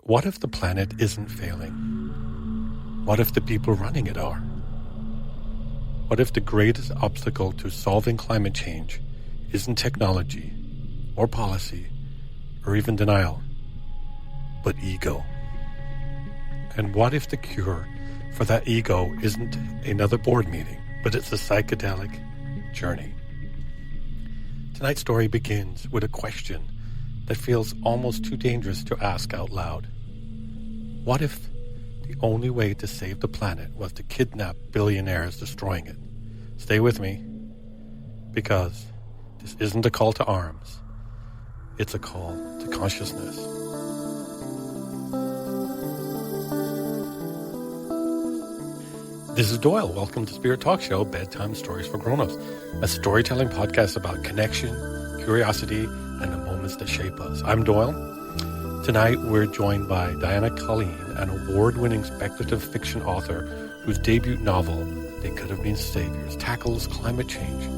What if the planet isn't failing? What if the people running it are? What if the greatest obstacle to solving climate change isn't technology or policy or even denial, but ego? And what if the cure for that ego isn't another board meeting, but it's a psychedelic journey? Tonight's story begins with a question that feels almost too dangerous to ask out loud. What if the only way to save the planet was to kidnap billionaires destroying it? Stay with me, because this isn't a call to arms. It's a call to consciousness. This is Doyle. Welcome to Spirit Talk Show, Bedtime Stories for Grown-ups, a storytelling podcast about connection, curiosity, and the moments that shape us. I'm Doyle. Tonight, we're joined by Diana Colleen, an award-winning speculative fiction author whose debut novel, They Could Have Been Saviors, tackles climate change,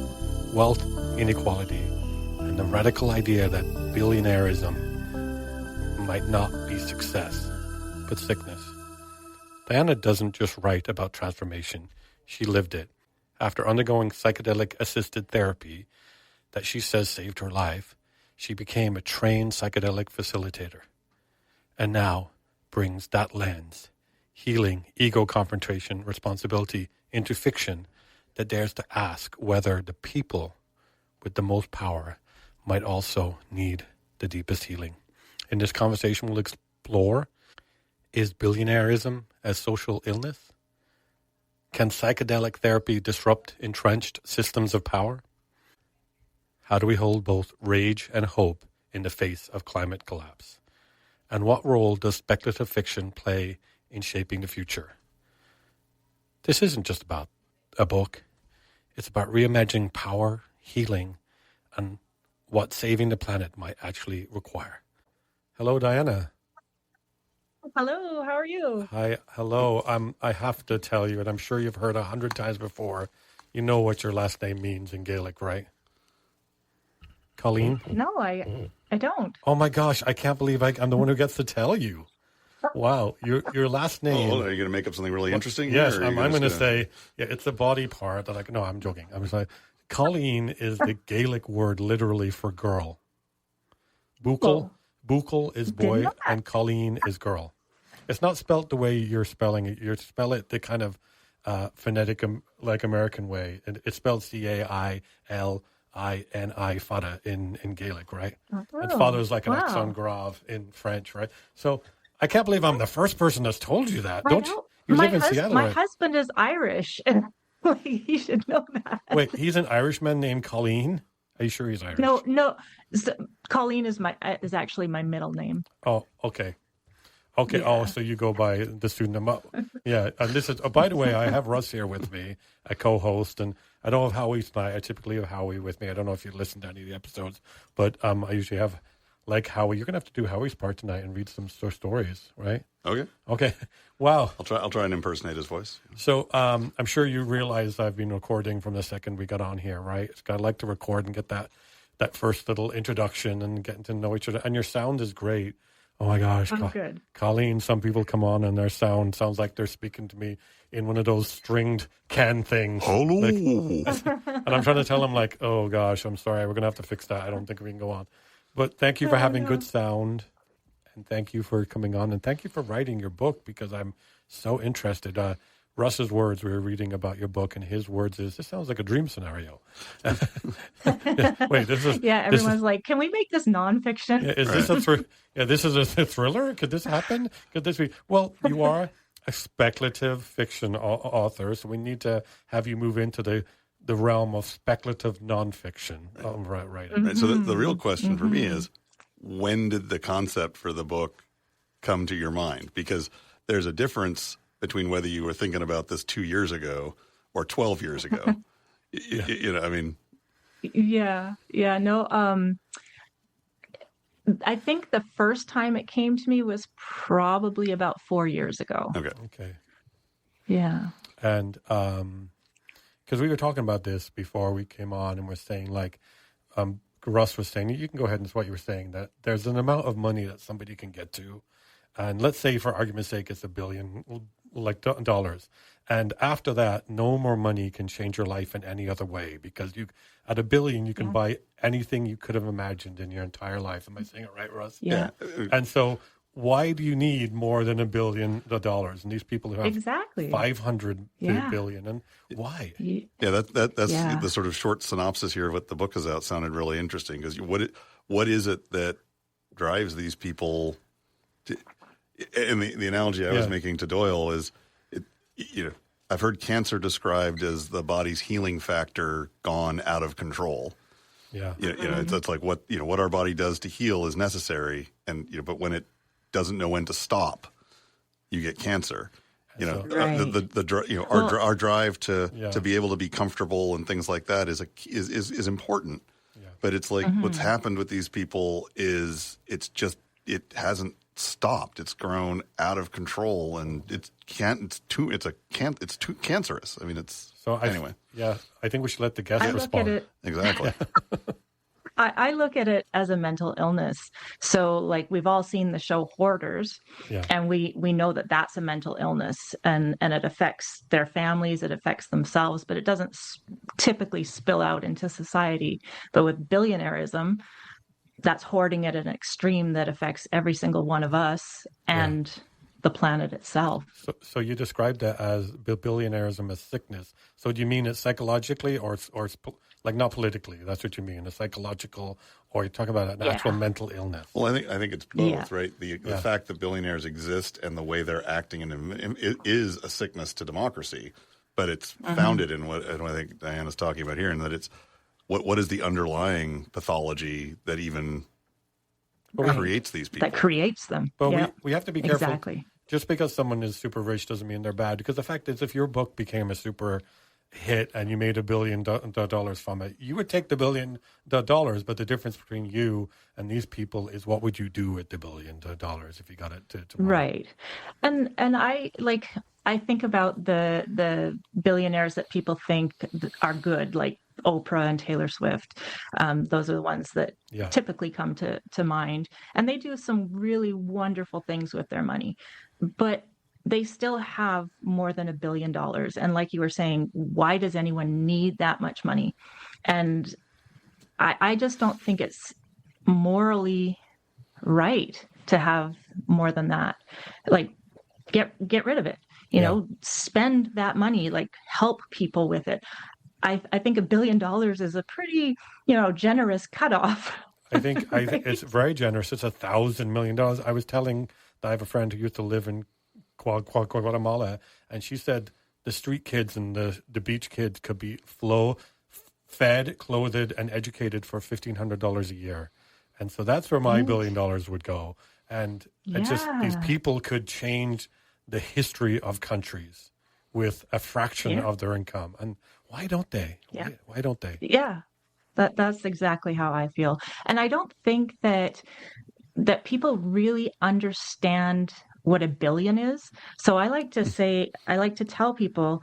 wealth inequality, and the radical idea that billionaireism might not be success, but sickness. Diana doesn't just write about transformation, she lived it. After undergoing psychedelic-assisted therapy that she says saved her life, she became a trained psychedelic facilitator, and now brings that lens, healing, ego confrontation, responsibility into fiction that dares to ask whether the people with the most power might also need the deepest healing. In this conversation, we'll explore, is billionaireism a social illness? Can psychedelic therapy disrupt entrenched systems of power? How do we hold both rage and hope in the face of climate collapse? And what role does speculative fiction play in shaping the future? This isn't just about a book. It's about reimagining power, healing, and what saving the planet might actually require. Hello, Diana. Hello, how are you? Hi, hello. I have to tell you, and I'm sure you've heard 100 times before, you know what your last name means in Gaelic, right? Colleen? No, I don't. Oh my gosh, I can't believe I'm the one who gets to tell you. Wow, your last name. Oh, are you going to make up something really interesting? Yes, here, I'm going to say, yeah, it's the body part. No, I'm joking. I'm just like, Colleen is the Gaelic word literally for girl. Buchel is boy and Colleen is girl. It's not spelt the way you're spelling it. You spell it the kind of phonetic, like American way. And it's spelled Cailini, fada in Gaelic, right? Oh, and father is like an accent grave in French, right? So I can't believe I'm the first person that's told you that. Don't you? You live in Seattle, my right? husband is Irish, and he should know that. Wait, he's an Irishman named Colleen? Are you sure he's Irish? No. Colleen is actually my middle name. Oh, okay. Okay. Yeah. Oh, so you go by the pseudonym. Yeah. And this is, by the way, I have Russ here with me, a co-host, and I don't have Howie tonight. I typically have Howie with me. I don't know if you listened to any of the episodes, but I usually have, like Howie. You're going to have to do Howie's part tonight and read some stories, right? Okay. Wow. I'll try and impersonate his voice. So I'm sure you realize I've been recording from the second we got on here, right? I like to record and get that first little introduction and getting to know each other. And your sound is great. Oh my gosh. Good. Colleen, some people come on and their sound sounds like they're speaking to me in one of those stringed can things. Hello. And I'm trying to tell them like, oh gosh, I'm sorry. We're going to have to fix that. I don't think we can go on. But thank you for having good sound. And thank you for coming on. And thank you for writing your book, because I'm so interested. Russ's words, we were reading about your book, and his words is, this sounds like a dream scenario. Wait, this is... Yeah, everyone's like, can we make this nonfiction? Yeah, this is a thriller? Could this happen? Could this be... Well, you are a speculative fiction author, so we need to have you move into the realm of speculative nonfiction. Right. Mm-hmm. Right. So the real question for me is, when did the concept for the book come to your mind? Because there's a difference between whether you were thinking about this 2 years ago or 12 years ago. You know, I mean. Yeah. No. I think the first time it came to me was probably about 4 years ago. Okay. Yeah. And because we were talking about this before we came on, and we're saying like, Russ was saying, you can go ahead and it's what you were saying, that there's an amount of money that somebody can get to, and let's say for argument's sake it's $1 billion dollars, and after that no more money can change your life in any other way, because you at $1 billion you can buy anything you could have imagined in your entire life. Am I saying it right, Russ? Yeah. And so why do you need more than $1 billion? And these people who have 500 billion, and why? Yeah, that's the sort of short synopsis here of what the book is out. Sounded really interesting, because what is it that drives these people to, and the analogy I was making to Doyle is, I've heard cancer described as the body's healing factor gone out of control. Yeah, it's like what our body does to heal is necessary, and but when it doesn't know when to stop, you get cancer. Our drive to be able to be comfortable and things like that is important. Yeah. But it's like what's happened with these people is it hasn't stopped. It's grown out of control, and it's too cancerous. I mean, anyway. I think we should let the guests respond. Exactly. I look at it as a mental illness. So, like, we've all seen the show Hoarders, and we know that that's a mental illness, and it affects their families, it affects themselves, but it doesn't typically spill out into society. But with billionaireism, that's hoarding at an extreme that affects every single one of us and the planet itself. So you described that as billionaireism as sickness. So do you mean it psychologically or like not politically? That's what you mean, a psychological, or you're talking about an actual mental illness? Well, I think it's both, right? The fact that billionaires exist and the way they're acting it is a sickness to democracy, but it's founded in what I think Diana's talking about here, and that it's what is the underlying pathology that even creates these people? That creates them. But we have to be careful. Exactly. Just because someone is super rich doesn't mean they're bad. Because the fact is, if your book became a super hit and you made $1 billion from it, you would take the $1 billion, but the difference between you and these people is what would you do with the $1 billion if you got it to right. And I think about the billionaires that people think are good, like Oprah and Taylor Swift. Those are the ones that typically come to mind. And they do some really wonderful things with their money. But they still have more than $1 billion. And like you were saying, why does anyone need that much money? And I just don't think it's morally right to have more than that. Like, get rid of it. Spend that money, like help people with it. I think $1 billion is a pretty, generous cutoff. I think it's very generous. It's $1,000 million. I have a friend who used to live in Guatemala, and she said the street kids and the beach kids could be fed, clothed, and educated for $1,500 a year. And so that's where my $1 billion would go. And it's just these people could change the history of countries with a fraction of their income. And why don't they? Why don't they? Yeah, that's exactly how I feel. And I don't think that people really understand what $1 billion is. So I like to tell people,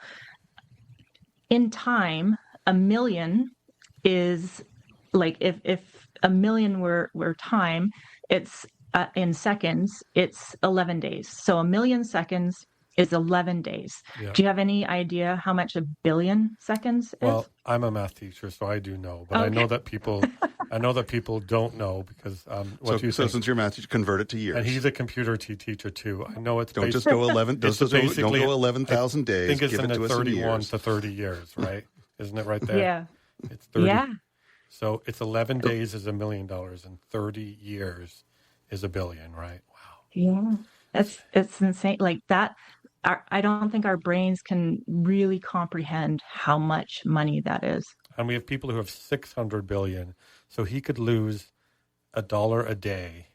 in time, 1 million is like, if 1 million were time, it's in seconds, it's 11 days. So 1 million seconds is 11 days. Yeah. Do you have any idea how much 1 billion seconds is? Well, I'm a math teacher, so I do know. But I know that people don't know, because since you're a math teacher, convert it to years. And he's a computer teacher too. I know it's don't just go 11. Don't go 11,000 days. I think it's give in it to 31 to 30 years, right? Isn't it right there? Yeah. It's 30. Yeah. So it's 11 days is $1 million, and 30 years is $1 billion, right? Wow. Yeah. It's insane. Like that. I don't think our brains can really comprehend how much money that is. And we have people who have 600 billion. So he could lose $1 a day,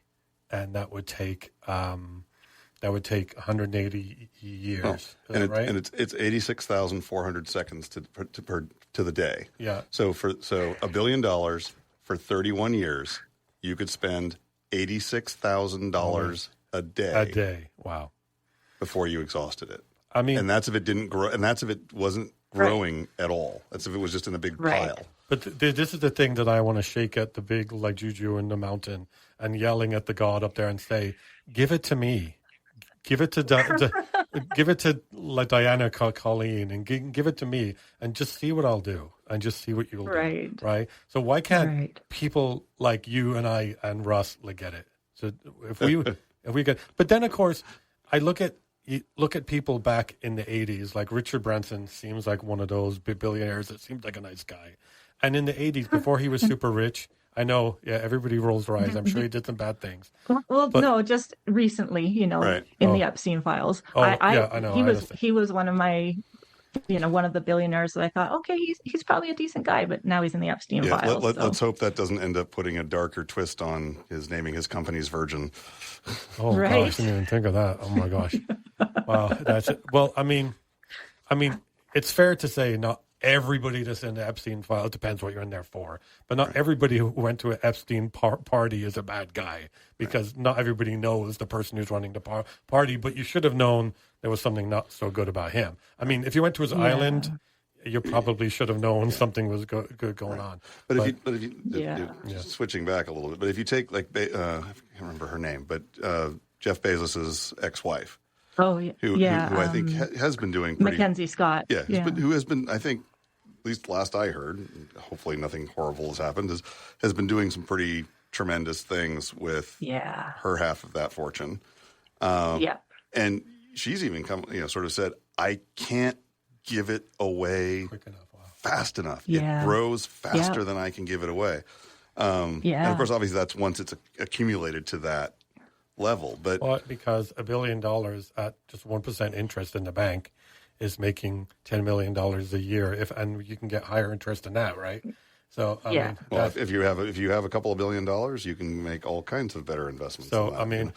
and that would take 180 years. Right? And it's 86,400 seconds to the day. Yeah. So $1 billion for 31 years, you could spend $86,000 a day. A day. Wow. Before you exhausted it. I mean, and that's if it didn't grow, and that's if it wasn't growing at all. That's if it was just in a big pile. But this is the thing that I want to shake at the big, like, juju in the mountain and yelling at the God up there and say, give it to me. give it to give it to Diana Colleen and give it to me and just see what I'll do and just see what you'll do. Right. So why can't people like you and I and Russ get it? So if we get, but then of course I look at people back in the 80s, like Richard Branson seems like one of those billionaires that seemed like a nice guy. And in the 80s, before he was super rich, I know, everybody rolls their eyes. I'm sure he did some bad things. Well, no, just recently, in the Epstein files. I know. He was one of my, one of the billionaires that I thought, okay, he's probably a decent guy, but now he's in the Epstein files. Let's hope that doesn't end up putting a darker twist on his naming his company's Virgin. Oh gosh, I didn't even think of that. Oh my gosh. Wow, that's it. Well, I mean, it's fair to say not everybody that's in the Epstein file, it depends what you're in there for, but not everybody who went to an Epstein party is a bad guy, because not everybody knows the person who's running the party, but you should have known there was something not so good about him. I mean, if you went to his island, you probably should have known something was good going on. But if you switching back a little bit, but if you take I can't remember her name, but Jeff Bezos's ex-wife, who I think has been doing pretty, Mackenzie Scott, who has been, I think, at least last I heard, hopefully nothing horrible has happened, has been doing some pretty tremendous things with her half of that fortune. And she's even sort of said, I can't give it away quick enough, fast enough. It grows faster than I can give it away. And of course, obviously, that's once it's accumulated to that level. But because $1 billion at just 1% interest in the bank is making $10 million a year, and you can get higher interest than that, right? So I mean, if you have a couple of $1 billion, you can make all kinds of better investments. So I mean,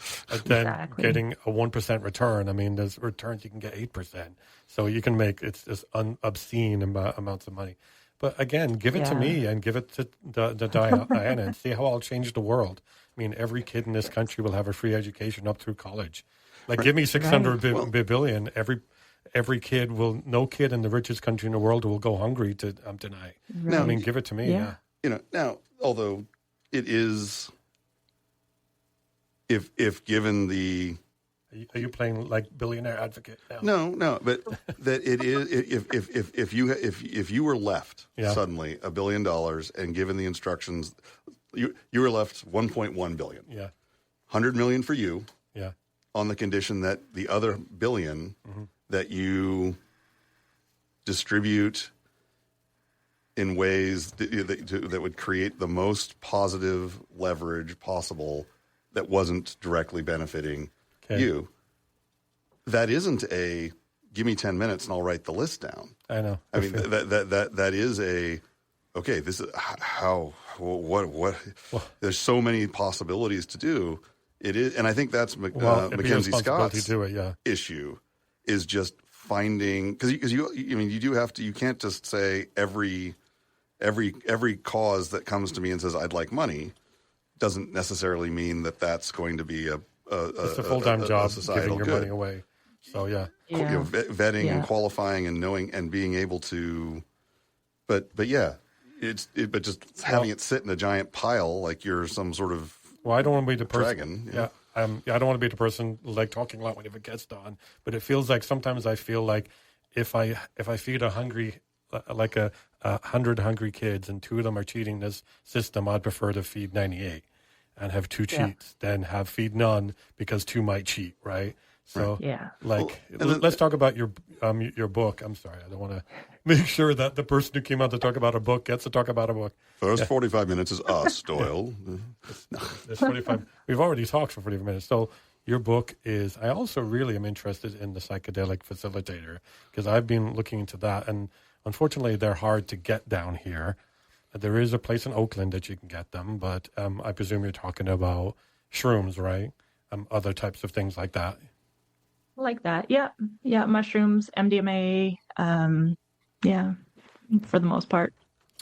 then getting a 1% return, I mean, there's returns you can get 8%. So you can make it's just obscene amounts of money. But again, give it to me and give it to Diana and see how I'll change the world. I mean, every kid in this country will have a free education up through college. Give me 600 billion. Every kid no kid in the richest country in the world will go hungry tonight. I mean, give it to me. Now, although it is, if given the, are you playing like billionaire advocate now? No, but that it is if you were left suddenly $1 billion and given the instructions, you were left 1.1 billion. 100 million for you. On the condition that the other billion that you distribute in ways that would create the most positive leverage possible that wasn't directly benefiting you. That isn't a give me 10 minutes and I'll write the list down. I know. I mean, that is a, okay, this is how, what, there's so many possibilities to do. It is, and I think that's Mackenzie Scott's issue, is just finding, because you do have to, you can't just say every cause that comes to me and says I'd like money doesn't necessarily mean that that's going to be it's a full-time job giving your money away. So vetting and qualifying and knowing and being able to, but just having it sit in a giant pile like you're some sort of. Well, I don't want to be the person. Dragon, I don't want to be the person like talking a lot when it gets done. But it feels like sometimes I feel like if I feed a 100 hungry kids and 2 of them are cheating this system, I'd prefer to feed 98 and have 2 cheats than have feed none because 2 might cheat, right? So let's talk about your book. I'm sorry, I don't want to make sure that the person who came out to talk about a book gets to talk about a book. First 45 minutes is us, Doyle. It's 45. We've already talked for 45 minutes. So your book is, I also really am interested in the psychedelic facilitator, because I've been looking into that, and unfortunately they're hard to get down here. There is a place in Oakland that you can get them, but I presume you're talking about shrooms, right? Other types of things like that. Like that, yeah, mushrooms, MDMA, for the most part.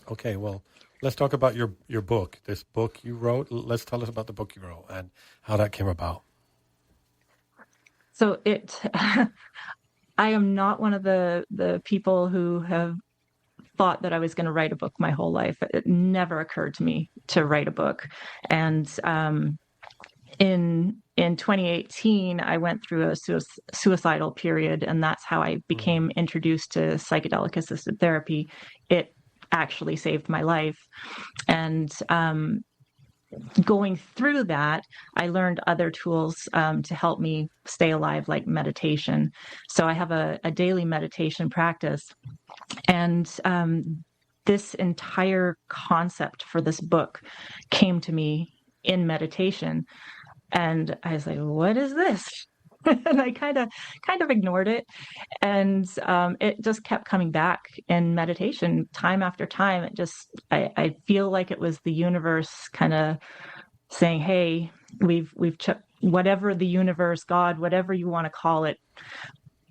Okay, well, let's talk about your book. This book you wrote. Let's tell us about the book you wrote and how that came about. So I am not one of the people who have thought that I was going to write a book my whole life. It never occurred to me to write a book, and in in 2018, I went through a suicidal period, and that's how I became introduced to psychedelic-assisted therapy. It actually saved my life. And going through that, I learned other tools to help me stay alive, like meditation. So I have a daily meditation practice. And this entire concept for this book came to me in meditation. And I was like, what is this? And I kind of ignored it. And it just kept coming back in meditation time after time. I feel like it was the universe kind of saying, hey, we've whatever the universe, God, whatever you want to call it,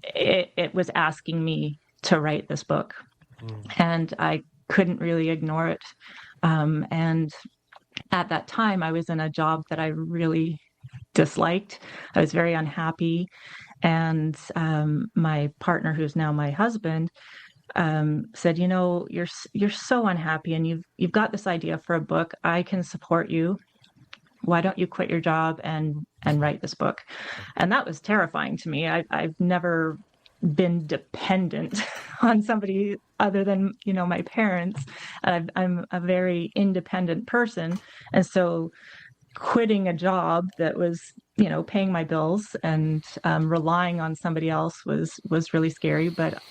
it was asking me to write this book. And I couldn't really ignore it. And at that time, I was in a job that I really disliked. I was very unhappy. And my partner, who's now my husband, said, you're so unhappy and you've got this idea for a book. I can support you. Why don't you quit your job and write this book? And that was terrifying to me. I've never been dependent on somebody other than, my parents. I'm a very independent person. And so quitting a job that was, paying my bills and relying on somebody else was really scary. But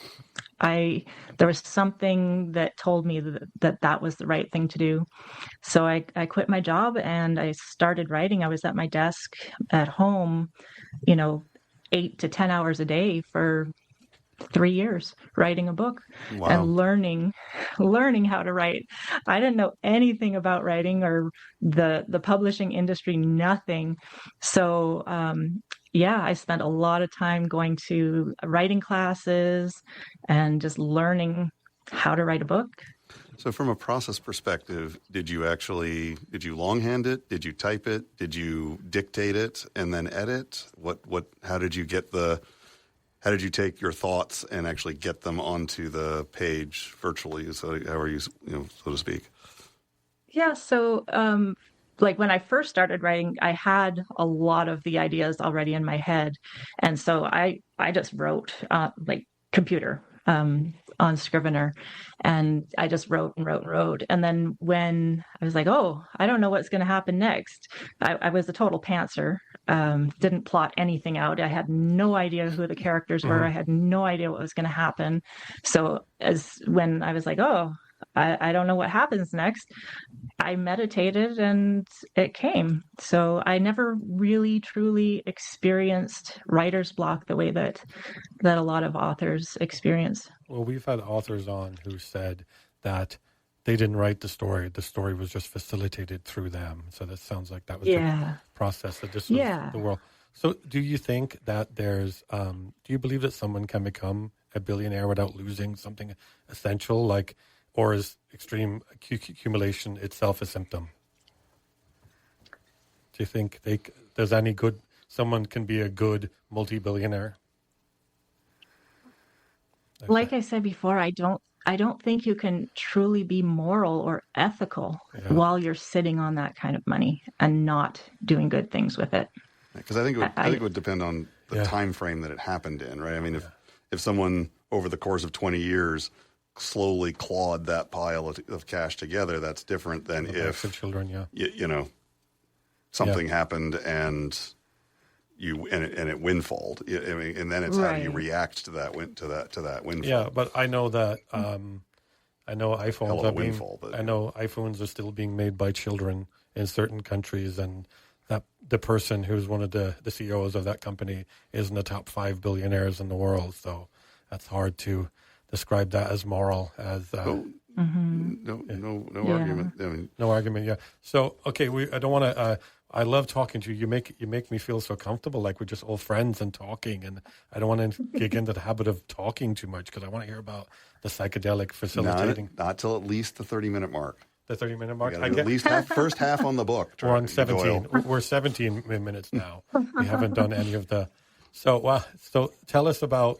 there was something that told me that was the right thing to do. So I quit my job and I started writing. I was at my desk at home, 8 to 10 hours a day for 3 years, writing a book. Wow. And learning how to write. I didn't know anything about writing or the publishing industry, nothing. So, I spent a lot of time going to writing classes and just learning how to write a book. So from a process perspective, did you longhand it? Did you type it? Did you dictate it and then edit? How did you take your thoughts and actually get them onto the page virtually? So how are you, so to speak? Yeah. So, when I first started writing, I had a lot of the ideas already in my head. And so I just wrote, computer, on Scrivener, and I just wrote and wrote and wrote. And then when I was like, oh, I don't know what's going to happen next, I was a total pantser. Didn't plot anything out. I had no idea who the characters were. I had no idea what was going to happen. So when I was like, oh, I don't know what happens next, I meditated and it came. So I never really truly experienced writer's block the way that a lot of authors experience. Well, we've had authors on who said that they didn't write the story. The story was just facilitated through them. So that sounds like that was the process, that this was the world. So do you think that do you believe that someone can become a billionaire without losing something essential, or is extreme accumulation itself a symptom? Do you think someone can be a good multi-billionaire? Like I said before, I don't think you can truly be moral or ethical while you're sitting on that kind of money and not doing good things with it. Because I think it would depend on the time frame that it happened in, right? I mean, if someone over the course of 20 years slowly clawed that pile of cash together, that's different than if children, something happened and it windfalled. I mean, and then it's how do you react to that windfall? Yeah, but I know that I know iPhones are still being made by children in certain countries, and that the person who's one of the CEOs of that company is in the top 5 billionaires in the world. So that's hard to describe that as moral. No argument. I mean, no argument. Yeah. So okay, I don't want to. I love talking to you. You make me feel so comfortable, like we're just old friends and talking. And I don't want to get into the habit of talking too much because I want to hear about the psychedelic facilitating. Not till at least the 30-minute mark. The 30-minute mark. At least first half on the book. We're on 17. We're 17 minutes now. We haven't done any of the. So tell us about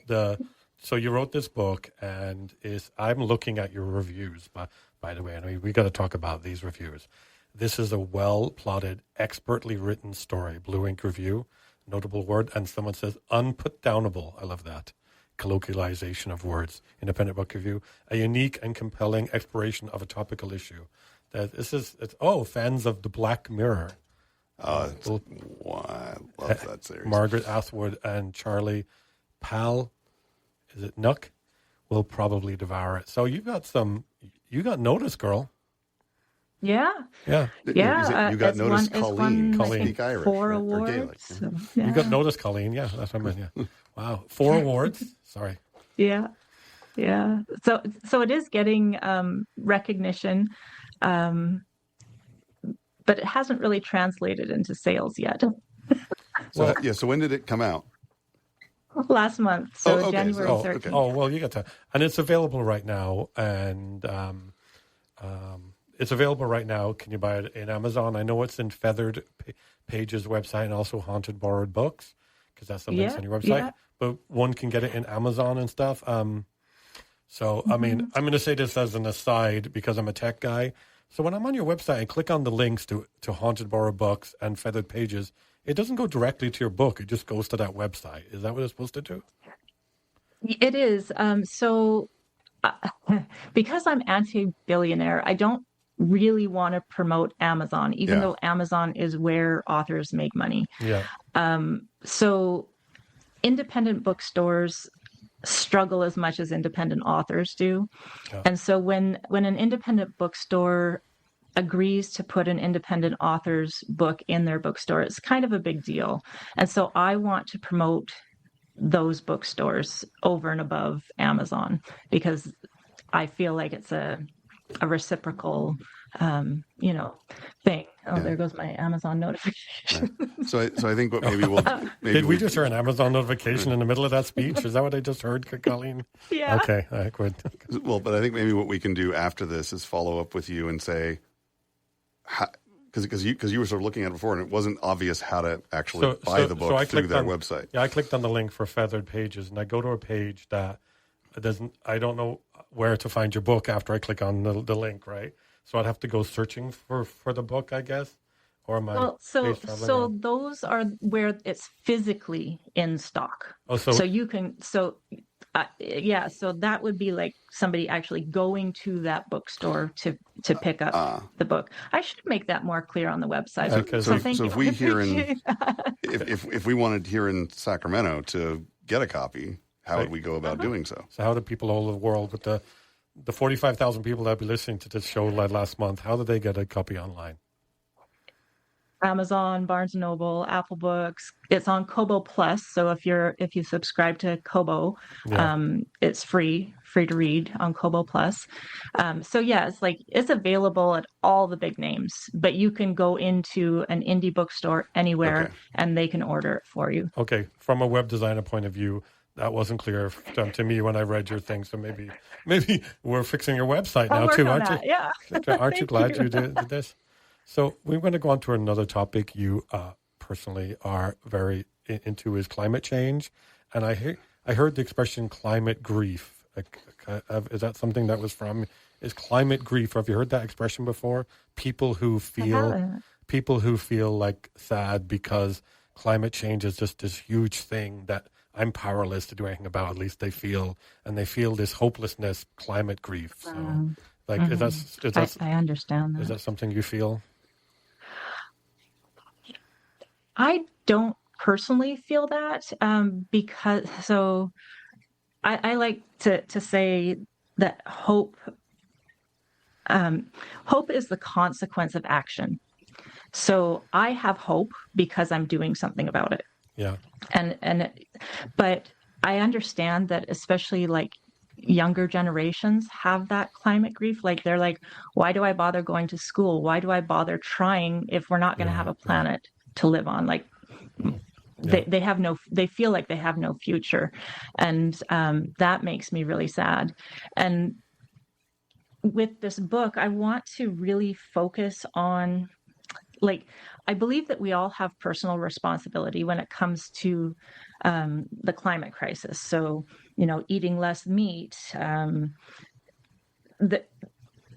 So you wrote this book, and I'm looking at your reviews. By the way, we got to talk about these reviews. This is a well-plotted, expertly written story. Blue Ink Review, notable word. And someone says, unputdownable. I love that. Colloquialization of words. Independent Book Review. A unique and compelling exploration of a topical issue. Fans of the Black Mirror. I love that series. Margaret Atwood and Charlie Pal, is it Nook, will probably devour it. So you got notice, girl. Yeah. Yeah. You got notice, Colleen. Speak Irish. 4 or awards. Gaelic. So, yeah. You got notice, Colleen. Yeah, that's what I meant. Yeah. Wow. 4 awards. Sorry. Yeah. Yeah. So it is getting recognition, but it hasn't really translated into sales yet. So when did it come out? Last month. So January 13th. Okay. Oh, well, you got that. And it's available right now. And it's available right now. Can you buy it in Amazon? I know it's in Feathered Pages website and also Haunted Borrowed Books, because that's the links on your website. Yeah. But one can get it in Amazon and stuff. I mean, I'm going to say this as an aside because I'm a tech guy. So when I'm on your website and click on the links to Haunted Borrowed Books and Feathered Pages, it doesn't go directly to your book. It just goes to that website. Is that what it's supposed to do? It is. Because I'm anti-billionaire, I don't really want to promote Amazon, even though Amazon is where authors make money. Yeah. So independent bookstores struggle as much as independent authors do. Yeah. And so when an independent bookstore agrees to put an independent author's book in their bookstore, it's kind of a big deal. And so I want to promote those bookstores over and above Amazon, because I feel like it's a reciprocal, thing. Oh, there goes my Amazon notification. Right. So I think what did we just hear an Amazon notification in the middle of that speech? Is that what I just heard, Colleen? Yeah. Okay. All right, good. Well, but I think maybe what we can do after this is follow up with you and say, because you were sort of looking at it before and it wasn't obvious how to actually buy the book through their website. Yeah, I clicked on the link for Feathered Pages and I go to a page that I don't know where to find your book after I click on the link, right? So I'd have to go searching for the book, I guess. Or am I? So those are where it's physically in stock. Oh, so you can So that would be like somebody actually going to that bookstore to pick up the book. I should make that more clear on the website. So if we if we wanted here in Sacramento to get a copy, how would we go about doing so? So how do people all over the world, with the 45,000 people that be listening to this show last month, how do they get a copy online? Amazon, Barnes & Noble, Apple Books. It's on Kobo Plus. So if you subscribe to Kobo, it's free to read on Kobo Plus. It's available at all the big names, but you can go into an indie bookstore anywhere and they can order it for you. Okay. From a web designer point of view, that wasn't clear to me when I read your thing. So maybe we're fixing your website now too, aren't you? Yeah. Aren't you glad you did this? So we're going to go on to another topic you personally are very into is climate change. And I heard the expression climate grief. Is that something that was from? Is climate grief? Have you heard that expression before? People who feel like sad because climate change is just this huge thing that I'm powerless to do anything about. At least they feel this hopelessness, climate grief. So, is that? I understand that. Is that something you feel? I don't personally feel that because I like to say that hope is the consequence of action. So I have hope because I'm doing something about it. Yeah. But I understand that especially like younger generations have that climate grief. Like they're like, why do I bother going to school? Why do I bother trying if we're not going to have a planet to live on? Like they feel like they have no future. And that makes me really sad. And with this book, I want to really focus on, like, I believe that we all have personal responsibility when it comes to the climate crisis. So, eating less meat,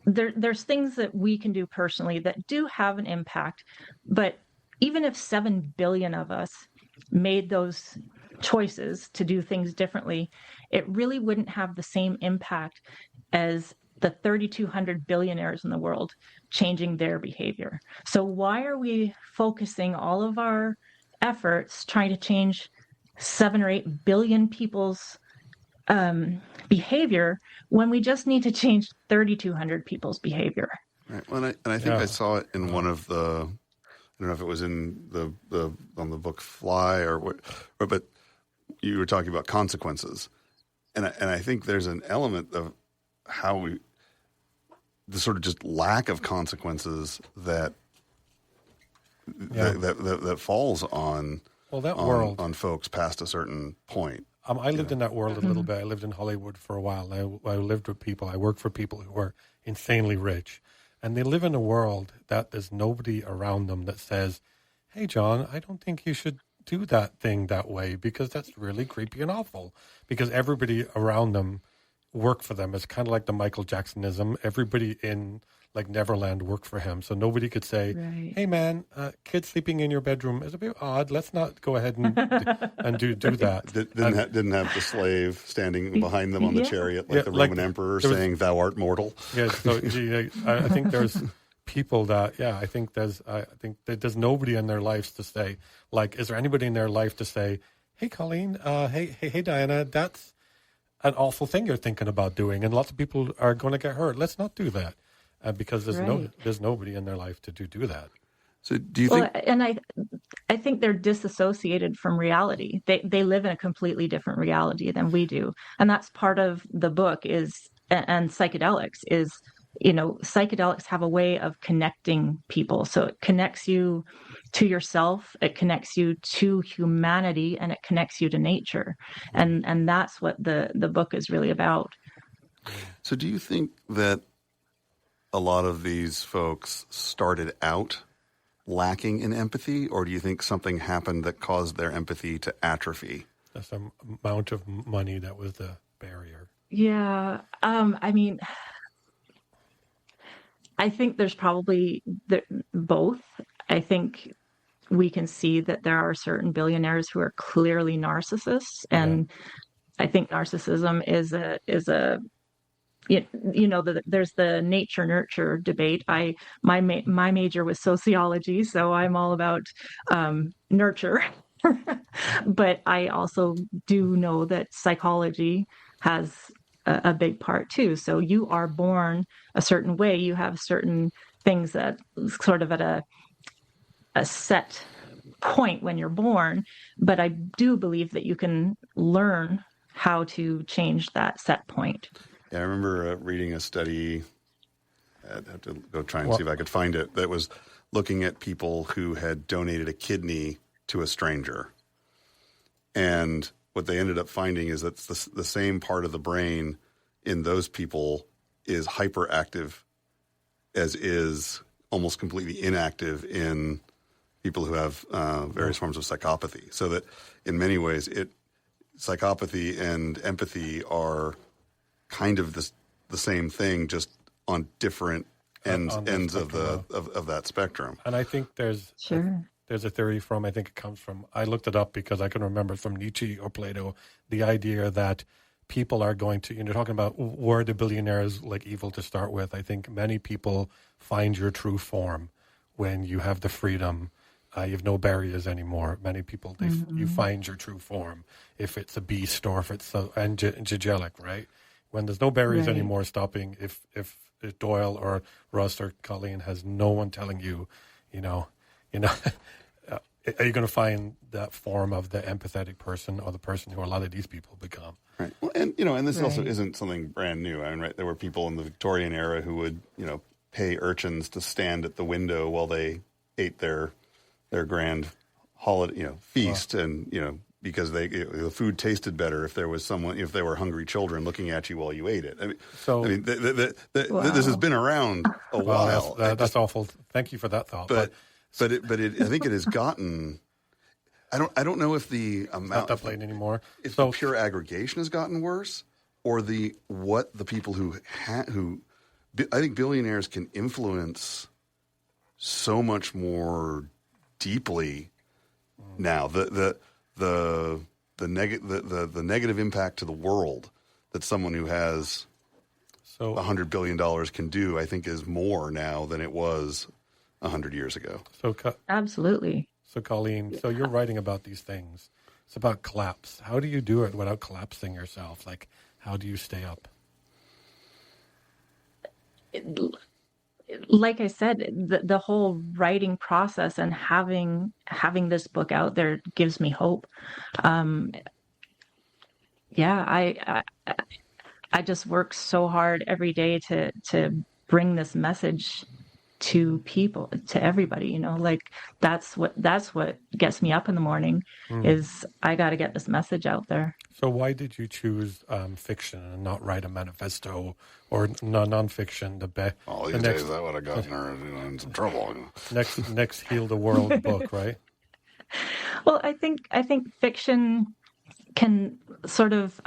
there's things that we can do personally that do have an impact, but even if 7 billion of us made those choices to do things differently, it really wouldn't have the same impact as the 3,200 billionaires in the world changing their behavior. So why are we focusing all of our efforts trying to change 7 or 8 billion people's behavior when we just need to change 3,200 people's behavior? Right. Well, and I think I saw it in one of the, I don't know if it was in the on the book Fly or what, but you were talking about consequences, and I think there's an element of how the sort of just lack of consequences that falls on world on folks past a certain point. I lived in that world a little bit. I lived in Hollywood for a while. I lived with people. I worked for people who were insanely rich. And they live in a world that there's nobody around them that says, hey, John, I don't think you should do that thing that way because that's really creepy and awful. Because everybody around them worked for them. It's kind of like the Michael Jacksonism. Everybody in like Neverland worked for him. So nobody could say, right, hey, man, kid sleeping in your bedroom is a bit odd. Let's not go ahead and do that. Didn't have the slave standing behind them on the chariot like the Roman emperor saying, thou art mortal. Yeah, so I think there's people that, I think there's nobody in their lives to say, like, is there anybody in their life to say, hey, Colleen, hey, Diana, that's an awful thing you're thinking about doing, and lots of people are going to get hurt. Let's not do that. Because there's nobody in their life to do that. So do you think? And I think they're disassociated from reality. They live in a completely different reality than we do, and that's part of the book and psychedelics is, psychedelics have a way of connecting people. So it connects you to yourself, it connects you to humanity, and it connects you to nature, and that's what the book is really about. So do you think that a lot of these folks started out lacking in empathy, or do you think something happened that caused their empathy to atrophy? That's the amount of money that was the barrier. Yeah. I mean, I think there's probably both. I think we can see that there are certain billionaires who are clearly narcissists, and I think narcissism is a there's the nature nurture debate. My major was sociology, so I'm all about nurture. But I also do know that psychology has a big part too. So you are born a certain way. You have certain things that sort of at a set point when you're born. But I do believe that you can learn how to change that set point. Yeah, I remember reading a study, I'd have to go try and see if I could find it, that was looking at people who had donated a kidney to a stranger. And what they ended up finding is that the same part of the brain in those people is hyperactive as is almost completely inactive in people who have various forms of psychopathy. So that in many ways, psychopathy and empathy are kind of the same thing, just on different ends of that spectrum. And I think there's a theory I think it comes from, I looked it up because I can remember from Nietzsche or Plato, the idea that people are going to, you're talking about were the billionaires like evil to start with. I think many people find your true form when you have the freedom. You have no barriers anymore. Many people, you find your true form. If it's a beast or if it's angelic, right? When there's no barriers anymore stopping, if Doyle or Russ or Colleen has no one telling you, are you going to find that form of the empathetic person or the person who a lot of these people become? Right. Well, and this also isn't something brand new. I mean, right, there were people in the Victorian era who would, pay urchins to stand at the window while they ate their grand holiday, feast, and because the food tasted better if there were hungry children looking at you while you ate it. This has been around a while. That's awful. Thank you for that thought. But I think it has gotten. I don't know if the amount not that late anymore. If the pure aggregation has gotten worse, or what the people who I think billionaires can influence so much more deeply now. The negative impact to the world that someone who has $100 billion can do, I think, is more now than it was 100 years ago. Absolutely. So Colleen, so you're writing about these things. It's about collapse. How do you do it without collapsing yourself? Like, how do you stay up? Like I said, the whole writing process and having this book out there gives me hope. I just work so hard every day to bring this message to people, to everybody, you know, like that's what gets me up in the morning is I got to get this message out there. So why did you choose fiction and not write a manifesto or nonfiction? All these days I would have gotten her in some trouble. Next Heal the World book, right? Well, I think fiction can sort of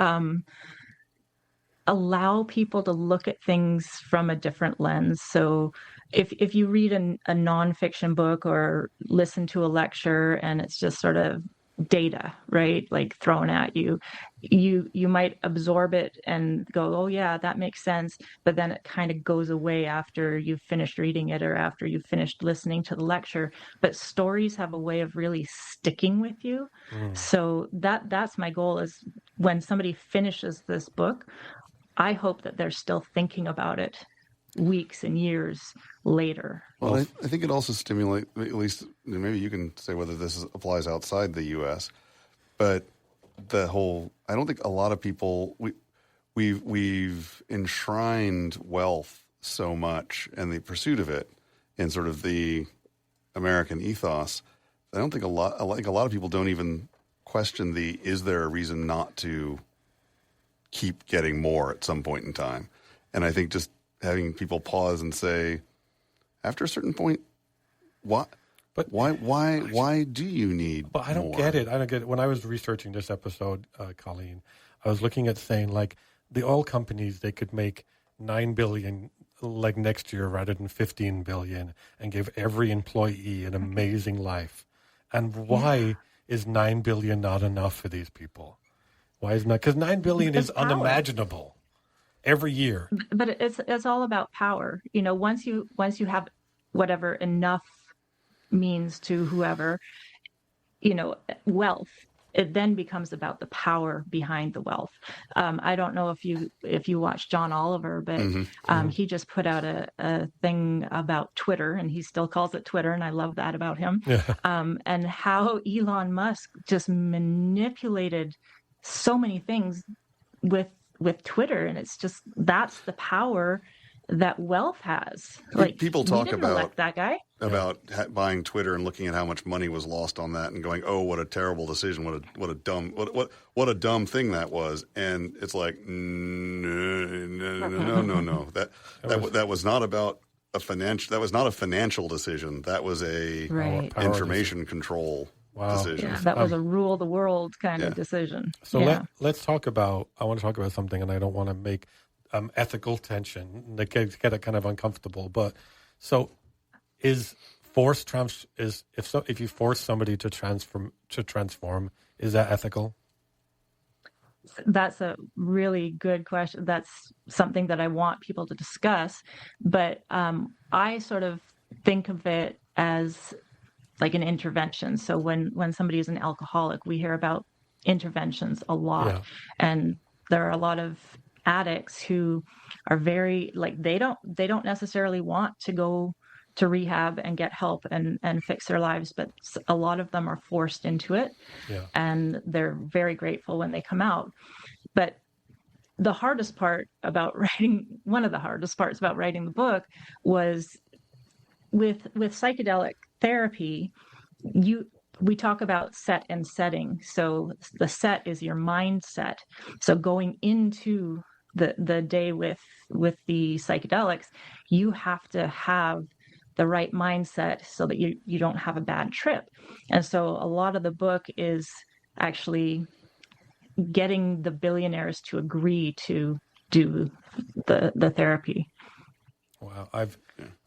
allow people to look at things from a different lens. So if you read a nonfiction book or listen to a lecture and it's just sort of data, right, like thrown at you, you might absorb it and go, oh yeah, that makes sense, but then it kind of goes away after you've finished reading it or after you've finished listening to the lecture. But stories have a way of really sticking with you. So that's my goal, is when somebody finishes this book, I hope that they're still thinking about it weeks and years later. Well, I think it also stimulates, at least maybe you can say whether this applies outside the U.S., but I don't think a lot of people, we've enshrined wealth so much and the pursuit of it in sort of the American ethos. I don't think a lot of people don't even question is there a reason not to keep getting more at some point in time? And I think just having people pause and say, after a certain point, why do you need But I don't more? get it. I don't get it. When I was researching this episode, Colleen, I was looking at saying, like, the oil companies, they could make $9 billion like next year rather than $15 billion and give every employee an amazing life. And why is $9 billion not enough for these people? Why is not? Because $9 billion is unimaginable every year. But it's all about power. You know, once you have whatever enough means to whoever, you know, wealth, it then becomes about the power behind the wealth. I don't know if you watch John Oliver, but he just put out a thing about Twitter, and he still calls it Twitter, and I love that about him. And how Elon Musk just manipulated so many things with Twitter, and it's just, that's the power that wealth has. Like, people talk about that guy about buying Twitter and looking at how much money was lost on that and going, oh, what a terrible decision, what a dumb thing that was. And it's like, no, that was not about a financial decision. That was a information control decision. Yeah, that was a rule the world kind of decision. So let's talk about, I want to talk about something, and I don't want to make ethical tension, that get it kind of uncomfortable. But so if you force somebody to transform, is that ethical? That's a really good question. That's something that I want people to discuss. But I sort of think of it as like an intervention. So when somebody is an alcoholic, we hear about interventions a lot. And there are a lot of addicts who are very, like, they don't necessarily want to go to rehab and get help and fix their lives, but a lot of them are forced into it. And they're very grateful when they come out. But the hardest part about one of the hardest parts about writing the book was with psychedelic therapy, we talk about set and setting. So the set is your mindset. So going into the day with the psychedelics, you have to have the right mindset so that you don't have a bad trip. And so a lot of the book is actually getting the billionaires to agree to do the therapy. Wow.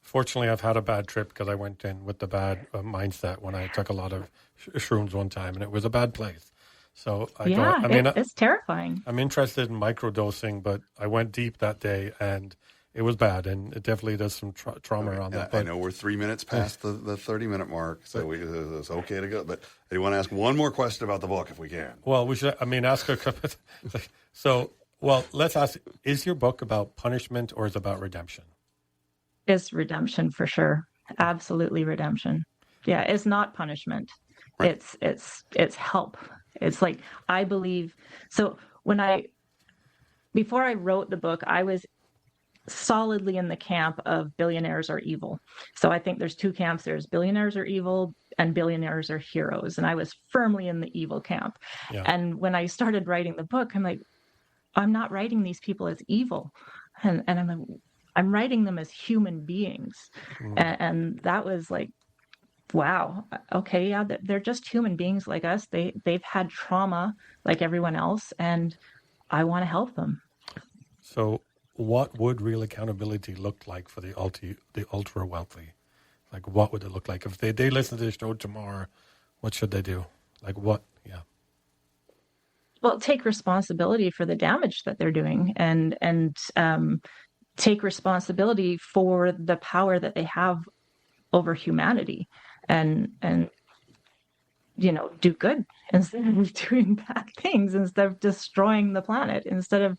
Fortunately, I've had a bad trip because I went in with the bad mindset when I took a lot of shrooms one time, and it was a bad place. So it's terrifying. I'm interested in microdosing, but I went deep that day, and it was bad, and it definitely does some trauma around that. But I know we're 3 minutes past the 30-minute mark, so it's okay to go. But I want to ask one more question about the book, if we can. Well, we should. Ask a couple. Let's ask: is your book about punishment or is it about redemption? It's redemption for sure. Absolutely redemption. Yeah, it's not punishment. Right. It's help. It's like, I believe. So before I wrote the book, I was solidly in the camp of billionaires are evil. So I think there's two camps. There's billionaires are evil and billionaires are heroes. And I was firmly in the evil camp. Yeah. And when I started writing the book, I'm like, I'm not writing these people as evil. And I'm writing them as human beings. And that was like, wow, okay, yeah, they're just human beings like us. They've had trauma like everyone else, and I want to help them. So what would real accountability look like for the ultra wealthy? Like, what would it look like? If they listen to the show tomorrow, what should they do? Like what? Yeah. Well, take responsibility for the damage that they're doing, and take responsibility for the power that they have over humanity, and do good instead of doing bad things, instead of destroying the planet, instead of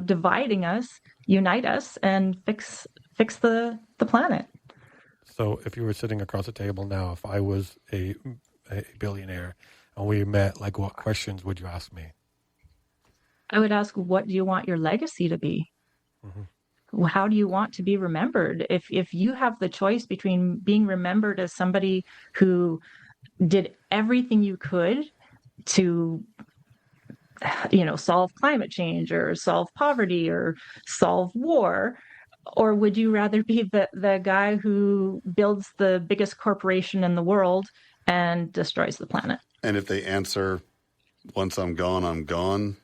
dividing us, unite us and fix the planet. So if you were sitting across the table now, if I was a billionaire and we met, like, what questions would you ask me? I would ask, what do you want your legacy to be? Mm-hmm. How do you want to be remembered? If you have the choice between being remembered as somebody who did everything you could to, solve climate change or solve poverty or solve war, or would you rather be the guy who builds the biggest corporation in the world and destroys the planet? And if they answer, once I'm gone,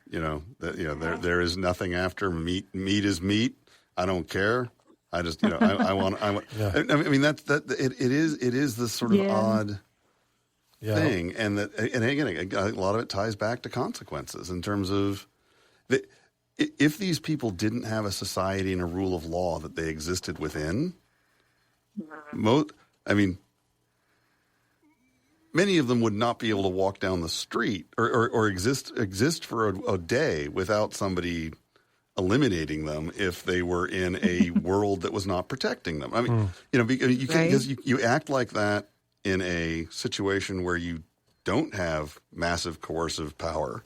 there is nothing after meat. Meat is meat. I don't care. I just, I want. Yeah. I mean, it is this sort of odd thing, and again, a lot of it ties back to consequences in terms of if these people didn't have a society and a rule of law that they existed within, many of them would not be able to walk down the street or exist for a day without somebody eliminating them if they were in a world that was not protecting them. I mean, because you act like that in a situation where you don't have massive coercive power.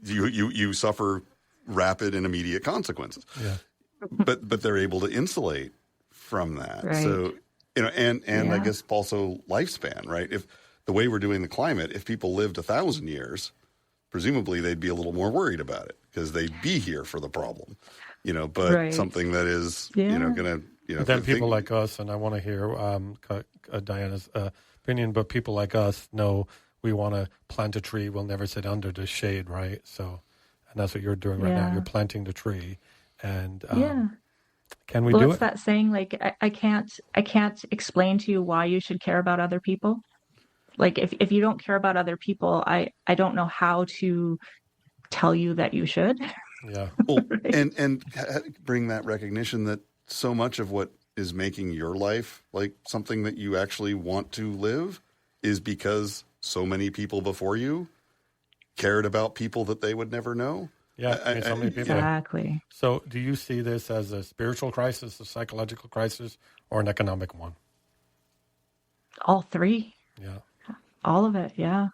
You suffer rapid and immediate consequences. Yeah. But they're able to insulate from that. Right. So, I guess also lifespan, right? If the way we're doing the climate, if people lived 1,000 years, presumably they'd be a little more worried about it because they'd be here for the problem, but something that is, going to, But then people like us, and I want to hear Diana's opinion, but people like us know we want to plant a tree. We'll never sit under the shade, right? So, and that's what you're doing right now. You're planting the tree, and can we do it? It's that saying, like, I can't explain to you why you should care about other people. Like, if you don't care about other people, I don't know how to tell you that you should. Yeah. Well, right? and bring that recognition that so much of what is making your life like something that you actually want to live is because so many people before you cared about people that they would never know. Yeah, so many people. Exactly. So do you see this as a spiritual crisis, a psychological crisis, or an economic one? All three. Yeah. All of it, yeah.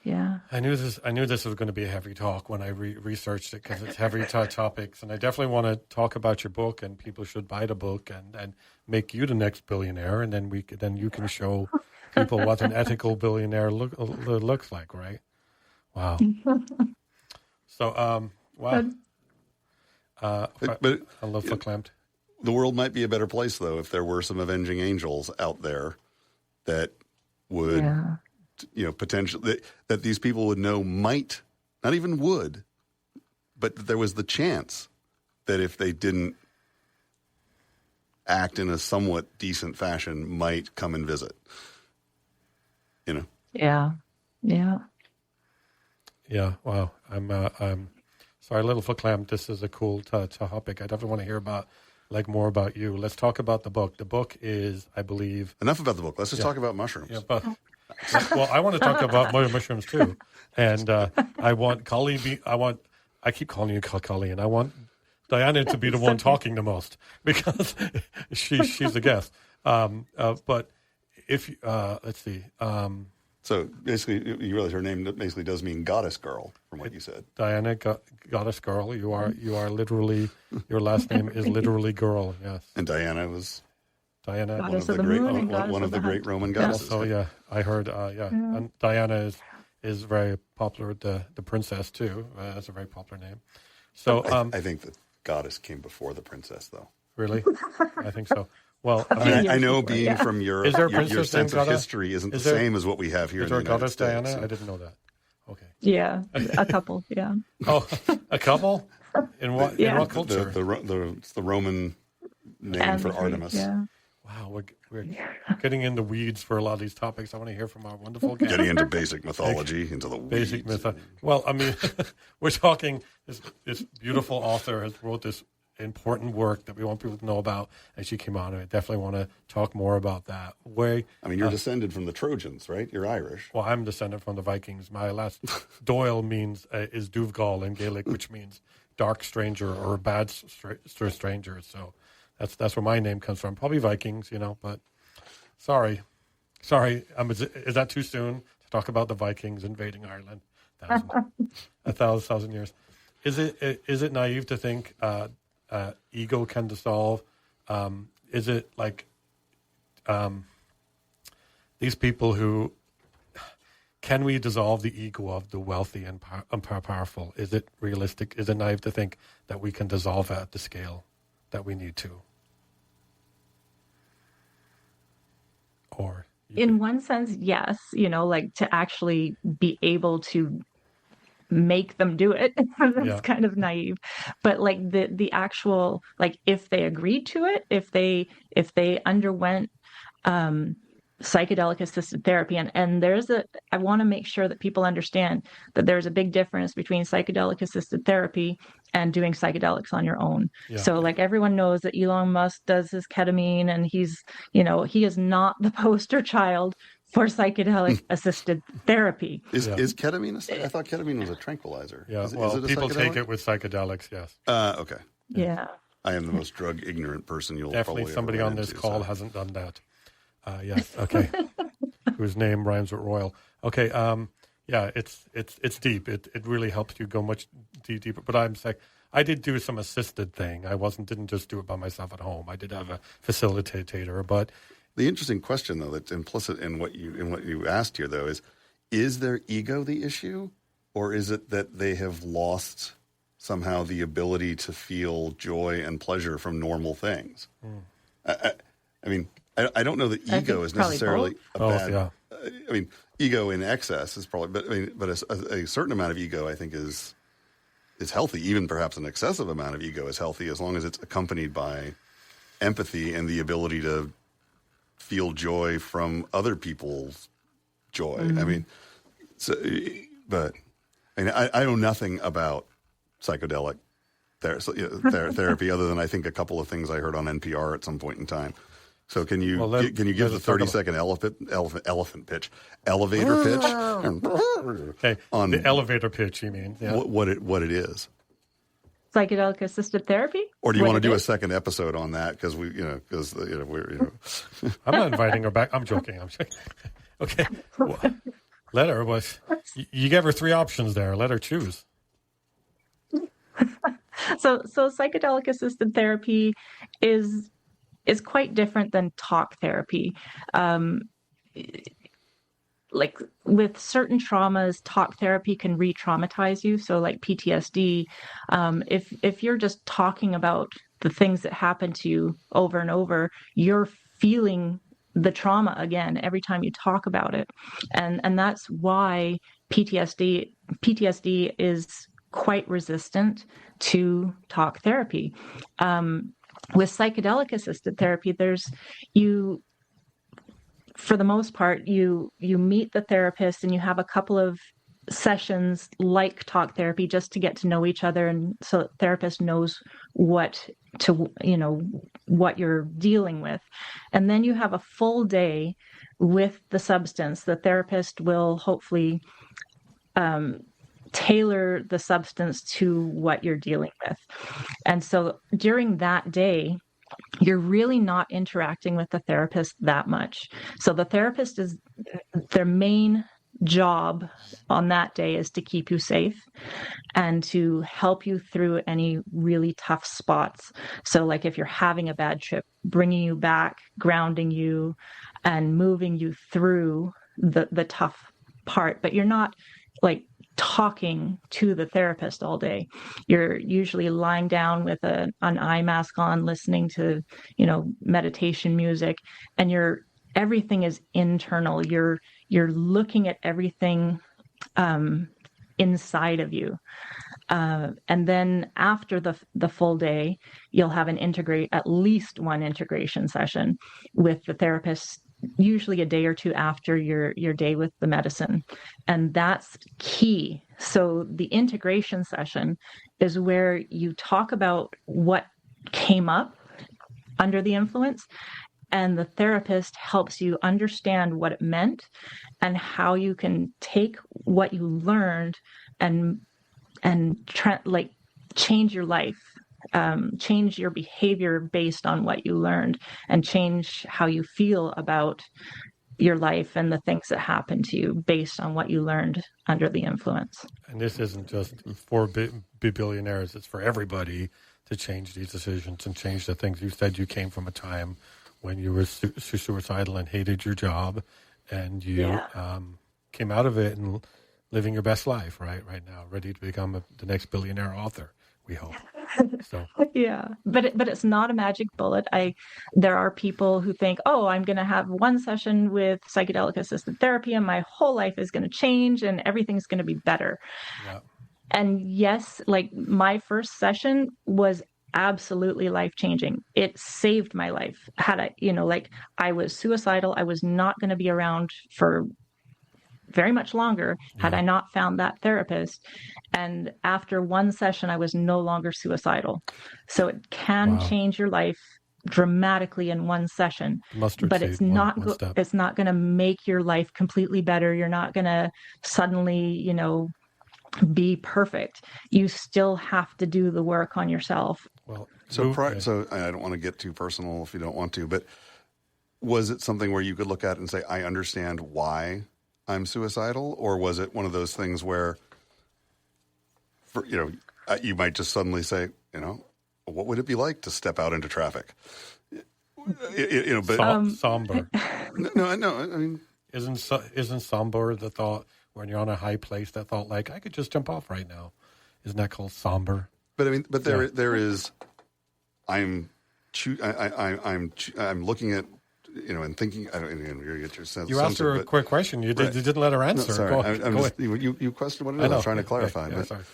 Yeah. I knew this was going to be a heavy talk when I researched it because it's heavy topics, and I definitely want to talk about your book, and people should buy the book and make you the next billionaire, and then you can show people what an ethical billionaire looks like, right? Wow. So, wow. But I love verklempt. The world might be a better place, though, if there were some avenging angels out there that would, potentially, that these people would know might, not even would, but that there was the chance that if they didn't act in a somewhat decent fashion might come and visit, you know? Yeah. Yeah. Yeah. Wow. I'm sorry, Little Foot Clam. This is a cool topic. I definitely want to hear about, more about you. Let's talk about the book. The book is, I believe. Enough about the book. Let's just talk about mushrooms. Yeah, but well, I want to talk about mushrooms too, and I want Colleen. I keep calling you Colleen. I want Diana to be the one talking the most because she's the guest. But if let's see. So basically, you realize her name basically does mean goddess girl, from what you said. Diana, goddess girl. You are literally, your last name is literally girl. Yes. And Diana was Diana, one of the great Roman goddesses. So yeah, I heard. And Diana is very popular. The princess too. That's a very popular name. So I think the goddess came before the princess, though. Really, I think so. Well, I know being from Europe, your sense of history isn't the same as what we have here in the United States. Diana? I didn't know that. Okay. Yeah, a couple. Yeah. Oh, a couple? In what? Yeah. In what culture? It's the Roman name for Artemis. Yeah. Wow, we're getting into weeds for a lot of these topics. I want to hear from our wonderful guests. Getting into basic mythology, into the basic weeds. Well, I mean, we're talking. This beautiful author has wrote this important work that we want people to know about, and she came on, and I definitely want to talk more about that. You're descended from the Trojans, right? You're Irish. Well, I'm descended from the Vikings. My last Doyle is Duvgal in Gaelic, which means dark stranger or bad stranger. So that's where my name comes from. Probably Vikings, but sorry. Is that too soon to talk about the Vikings invading Ireland? A thousand years. Is it naive to think ego can dissolve? Is it like these people who can we dissolve the ego of the wealthy and powerful? Is it realistic? Is it naive to think that we can dissolve it at the scale that we need to? Or in one sense, yes. To actually be able to make them do it. That's kind of naive. But the actual, if they agreed to it, if they underwent psychedelic-assisted therapy, and I want to make sure that people understand that there's a big difference between psychedelic-assisted therapy and doing psychedelics on your own. Yeah. So everyone knows that Elon Musk does his ketamine, and he is not the poster child for psychedelic-assisted therapy. Is ketamine I thought ketamine was a tranquilizer. Yeah, is it people take it with psychedelics, yes. Okay. Yeah. I am the most drug-ignorant person you'll definitely probably somebody ever on this into, call hasn't done that. Yes, okay. Whose name rhymes with royal. Okay, it's deep. It really helps you go much deeper. But I did do some assisted thing. I didn't just do it by myself at home. I did have a facilitator, but the interesting question, though, that's implicit in what you asked here, though, is their ego the issue, or is it that they have lost somehow the ability to feel joy and pleasure from normal things? I don't know that ego is necessarily a bad. Yeah. Ego in excess is probably, but a certain amount of ego, I think, is healthy. Even perhaps an excessive amount of ego is healthy as long as it's accompanied by empathy and the ability to feel joy from other people's joy. Mm-hmm. I know nothing about psychedelic therapy other than I think a couple of things I heard on NPR at some point in time. So can you give the 30-second elevator pitch? Okay, on the elevator pitch, you mean? Yeah. What it is? Psychedelic-assisted therapy? Or do you want to do a second episode on that? Because I'm not inviting her back. I'm joking. Okay. Let her. You gave her 3 options there. Let her choose. So psychedelic-assisted therapy is quite different than talk therapy. With certain traumas, talk therapy can re-traumatize you. So PTSD, if you're just talking about the things that happen to you over and over, you're feeling the trauma again every time you talk about it. And that's why PTSD is quite resistant to talk therapy. With psychedelic-assisted therapy, for the most part, you meet the therapist and you have a couple of sessions like talk therapy just to get to know each other, and so the therapist knows what you're dealing with. And then you have a full day with the substance. The therapist will hopefully tailor the substance to what you're dealing with. And so during that day, you're really not interacting with the therapist that much. So the therapist their main job on that day is to keep you safe and to help you through any really tough spots. So like if you're having a bad trip, bringing you back, grounding you, and moving you through the tough part. But you're not like talking to the therapist all day. You're usually lying down with an eye mask on, listening to, meditation music, and everything is internal. You're looking at everything inside of you. And then after the full day, you'll have at least one integration session with the therapist, usually a day or two after your day with the medicine. And that's key. So the integration session is where you talk about what came up under the influence, and the therapist helps you understand what it meant and how you can take what you learned and change your life, change your behavior based on what you learned, and change how you feel about your life and the things that happen to you based on what you learned under the influence. And this isn't just for billionaires, it's for everybody to change these decisions and change the things. You said you came from a time when you were suicidal and hated your job, and you came out of it and living your best life right now, ready to become the next billionaire author, we hope. So yeah, but it's not a magic bullet. There are people who think, oh, I'm going to have one session with psychedelic assisted therapy and my whole life is going to change and everything's going to be better. Yeah. And yes, like my first session was absolutely life-changing. It saved my life. I was suicidal. I was not going to be around for very much longer had I not found that therapist. And after one session, I was no longer suicidal. So it can change your life dramatically in one session, but it's not going to make your life completely better. You're not going to suddenly, be perfect. You still have to do the work on yourself. Well, so I don't want to get too personal if you don't want to, but was it something where you could look at it and say, I understand why I'm suicidal? Or was it one of those things where, you might just suddenly say, what would it be like to step out into traffic? Somber. No. I mean, isn't somber the thought when you're on a high place? That thought, like, I could just jump off right now. Isn't that called somber? But I mean, there is. I'm looking at. And thinking, I don't. You're get your sense. You asked her a quick question. You didn't let her answer. No, sorry, you questioned what it is. I'm trying to clarify. Yeah, sorry.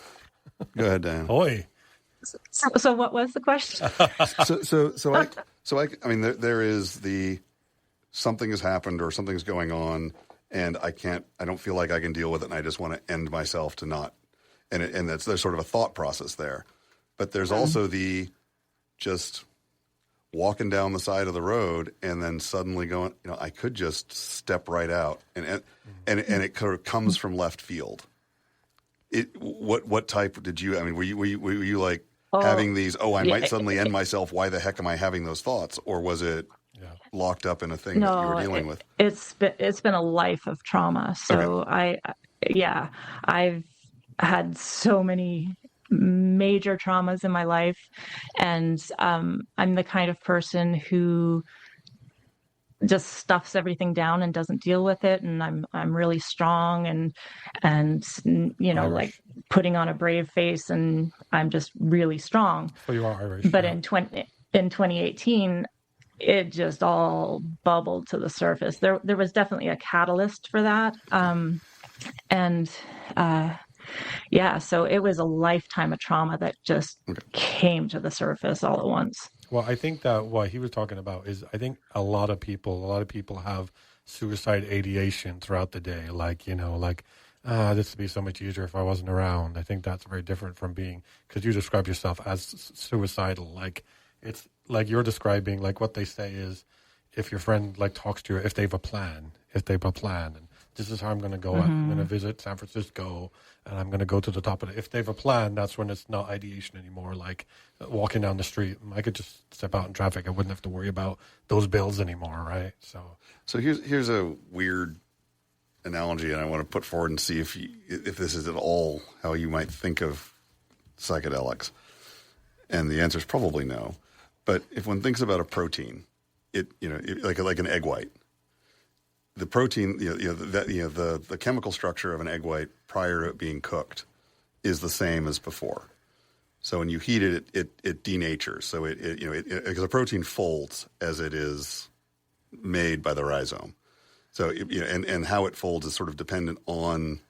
Go ahead, Diana. Oi. So what was the question? I mean, there is something has happened or something's going on, and I don't feel like I can deal with it, and I just want to end myself to not. And there's sort of a thought process there, but there's also just walking down the side of the road and then suddenly going, I could just step right out, and it comes from left field. What type did you? I mean, were you like having these? I might suddenly end myself. Why the heck am I having those thoughts? Or was it locked up in a thing that you were dealing with? It's been a life of trauma. So okay. I've had so many major traumas in my life, and I'm the kind of person who just stuffs everything down and doesn't deal with it, and I'm really strong and Irish. Like putting on a brave face, and I'm just really strong. Well, you are Irish. But in 2018, it just all bubbled to the surface. There was definitely a catalyst for that, Yeah, so it was a lifetime of trauma that just came to the surface all at once. Well, I think that what he was talking about is, I think a lot of people have suicide ideation throughout the day. Like, this would be so much easier if I wasn't around. I think that's very different from being, because you describe yourself as suicidal. Like, it's like you're describing, like what they say is, if your friend like talks to you, if they have a plan, and this is how I'm going to go. I'm going to visit San Francisco, and I'm going to go to the top of it. If they have a plan, that's when it's not ideation anymore. Like walking down the street, I could just step out in traffic. I wouldn't have to worry about those bills anymore, right? So here's a weird analogy, and I want to put forward and see if this is at all how you might think of psychedelics. And the answer is probably no. But if one thinks about a protein, like an egg white. The protein, the chemical structure of an egg white prior to it being cooked is the same as before. So when you heat it, it denatures. So because a protein folds as it is made by the rhizome. So and how it folds is sort of dependent on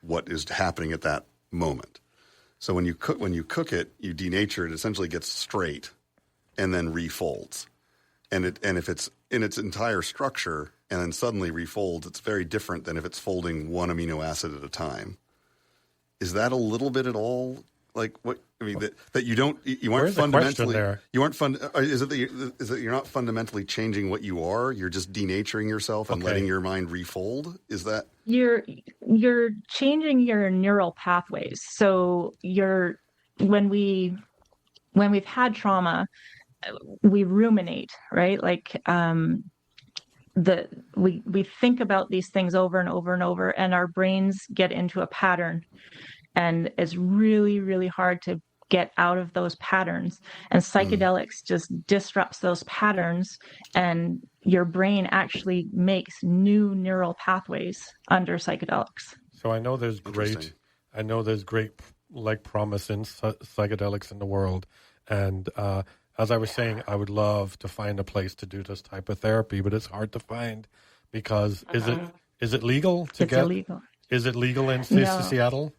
what is happening at that moment. So when you cook it, you denature it. Essentially gets straight, and then refolds. And if it's in its entire structure and then suddenly refolds, it's very different than if it's folding one amino acid at a time. Is that a little bit at all like what I mean? That you aren't fundamentally is it that you're not fundamentally changing what you are? You're just denaturing yourself and letting your mind refold. Is that you're changing your neural pathways? So when we've had trauma, we ruminate, right? Like we think about these things over and over and over, and our brains get into a pattern, and it's really, really hard to get out of those patterns. And psychedelics just disrupts those patterns, and your brain actually makes new neural pathways under psychedelics. So I know there's great like promise in psychedelics in the world, and as I was saying, I would love to find a place to do this type of therapy, but it's hard to find because is it legal to get? Illegal. Is it legal in Seattle?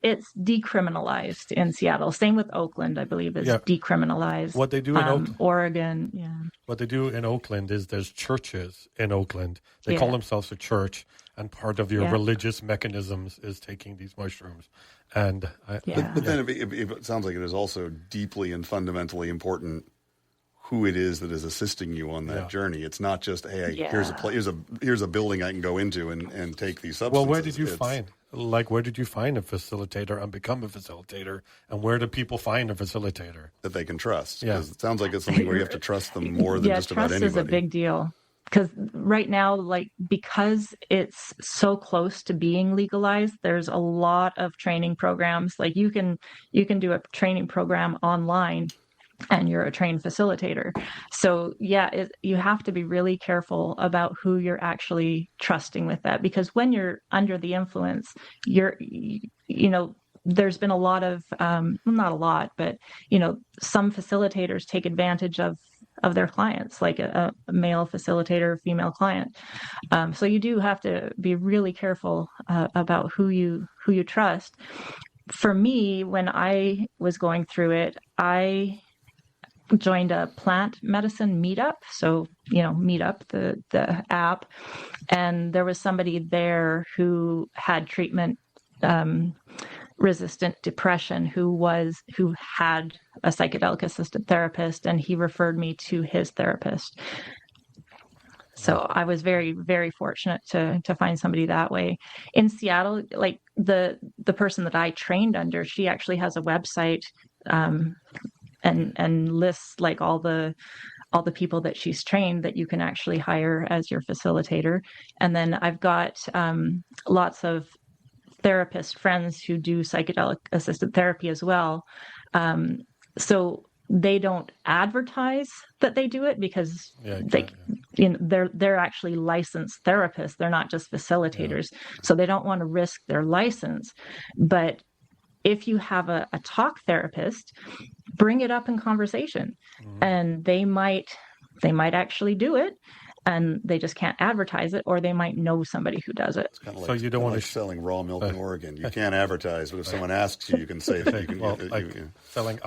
It's decriminalized in Seattle. Same with Oakland, I believe, is decriminalized. What they do in Oregon, What they do in Oakland is there's churches in Oakland. They call themselves a church, and part of your religious mechanisms is taking these mushrooms. And but then it sounds like it is also deeply and fundamentally important who it is that is assisting you on that journey. It's not just here's a building I can go into and take these substances. Well, where did you find a facilitator and become a facilitator? And where do people find a facilitator that they can trust? Because it sounds like it's something where you have to trust them more than just about anybody. Trust is a big deal. Because right now, because it's so close to being legalized, there's a lot of training programs. Like you can do a training program online, and you're a trained facilitator. So you have to be really careful about who you're actually trusting with that, because when you're under the influence, there's been a lot of not a lot, but some facilitators take advantage of their clients, like a male facilitator, female client. So you do have to be really careful about who you trust. For me, when I was going through it, I joined a plant medicine meetup. So, Meetup, the app, and there was somebody there who had treatment resistant depression who had a psychedelic-assisted therapist, and he referred me to his therapist. So I was very, very fortunate to find somebody that way. In Seattle, like the person that I trained under, she actually has a website and lists like all the people that she's trained that you can actually hire as your facilitator. And then I've got lots of therapist friends who do psychedelic assisted therapy as well. So they don't advertise that they do it because they're actually licensed therapists. They're not just facilitators. Yeah. So they don't want to risk their license. But if you have a talk therapist, bring it up in conversation, and they might actually do it. and they just can't advertise it, or they might know somebody who does it. It's kind of like, so you don't want to selling raw milk in Oregon. You can't advertise, but if someone asks you, you can say that you can. Well, selling.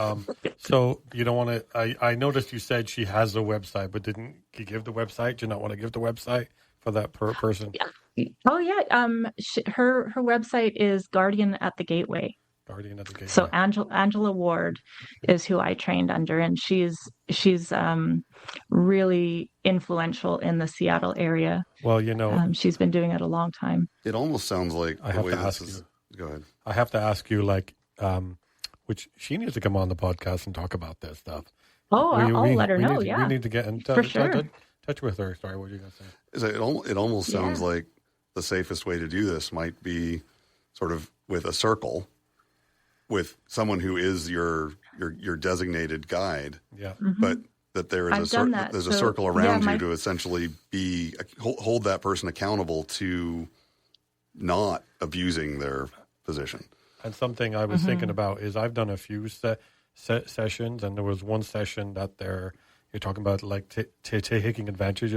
So you don't want to. I noticed you said she has a website, but didn't you give the website? Do you not want to give the website for that person? Oh yeah. Her website is Guardian at the Gateway. Guardian at the Gateway. So Angela Ward is who I trained under, and she's really influential in the Seattle area. Well, she's been doing it a long time. It almost sounds like I have to ask you. Go ahead. I have to ask you, which she needs to come on the podcast and talk about this stuff. Oh, I'll let her know. We need to get in for sure. Touch with her. Sorry, what were you going to say? It almost sounds like the safest way to do this might be sort of with a circle, with someone who is your designated guide. Yeah. Mm-hmm. But that there is a circle around you to essentially hold that person accountable to not abusing their position. And something I was thinking about is I've done a few sessions, and there was one session that you're talking about taking advantage.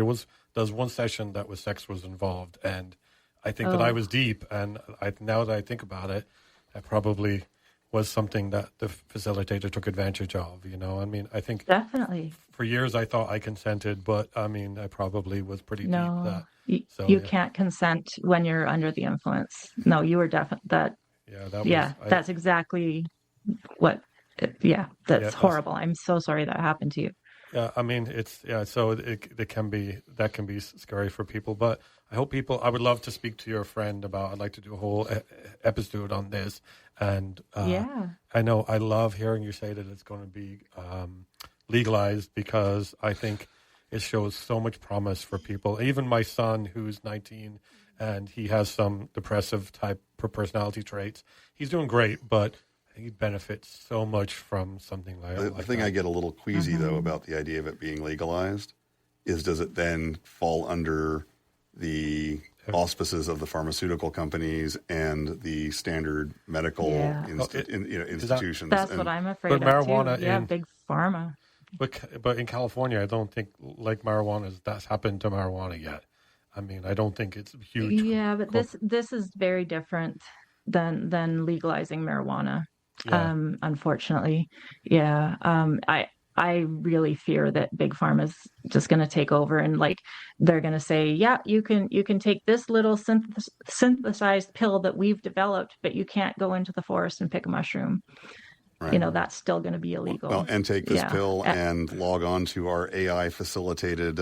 There's one session that sex was involved, and I think that I was deep, and now that I think about it, I probably was something that the facilitator took advantage of, I mean, I think definitely for years I thought I consented, but I mean, I probably was pretty deep. You can't consent when you're under the influence. No, you were definitely that's exactly what, that's horrible. I'm so sorry that happened to you. Yeah, I mean, so it can be scary for people, but I hope I would love to speak to your friend I'd like to do a whole episode on this. And I know I love hearing you say that it's going to be legalized, because I think it shows so much promise for people. Even my son, who's 19, and he has some depressive type personality traits, he's doing great, but he benefits so much from something like that. The thing I get a little queasy, though, about the idea of it being legalized is, does it then fall under the auspices of the pharmaceutical companies and the standard medical institutions? That's what I'm afraid of, marijuana too. Yeah, big pharma. But in California, I don't think that's happened to marijuana yet. I mean, I don't think it's huge. Yeah, but this is very different than legalizing marijuana. Yeah. Unfortunately. Yeah. I really fear that big pharma is just going to take over, and they're going to say, yeah, you can take this little synthesized pill that we've developed, but you can't go into the forest and pick a mushroom. Right. That's still going to be illegal. Well, and take this pill and log on to our AI facilitated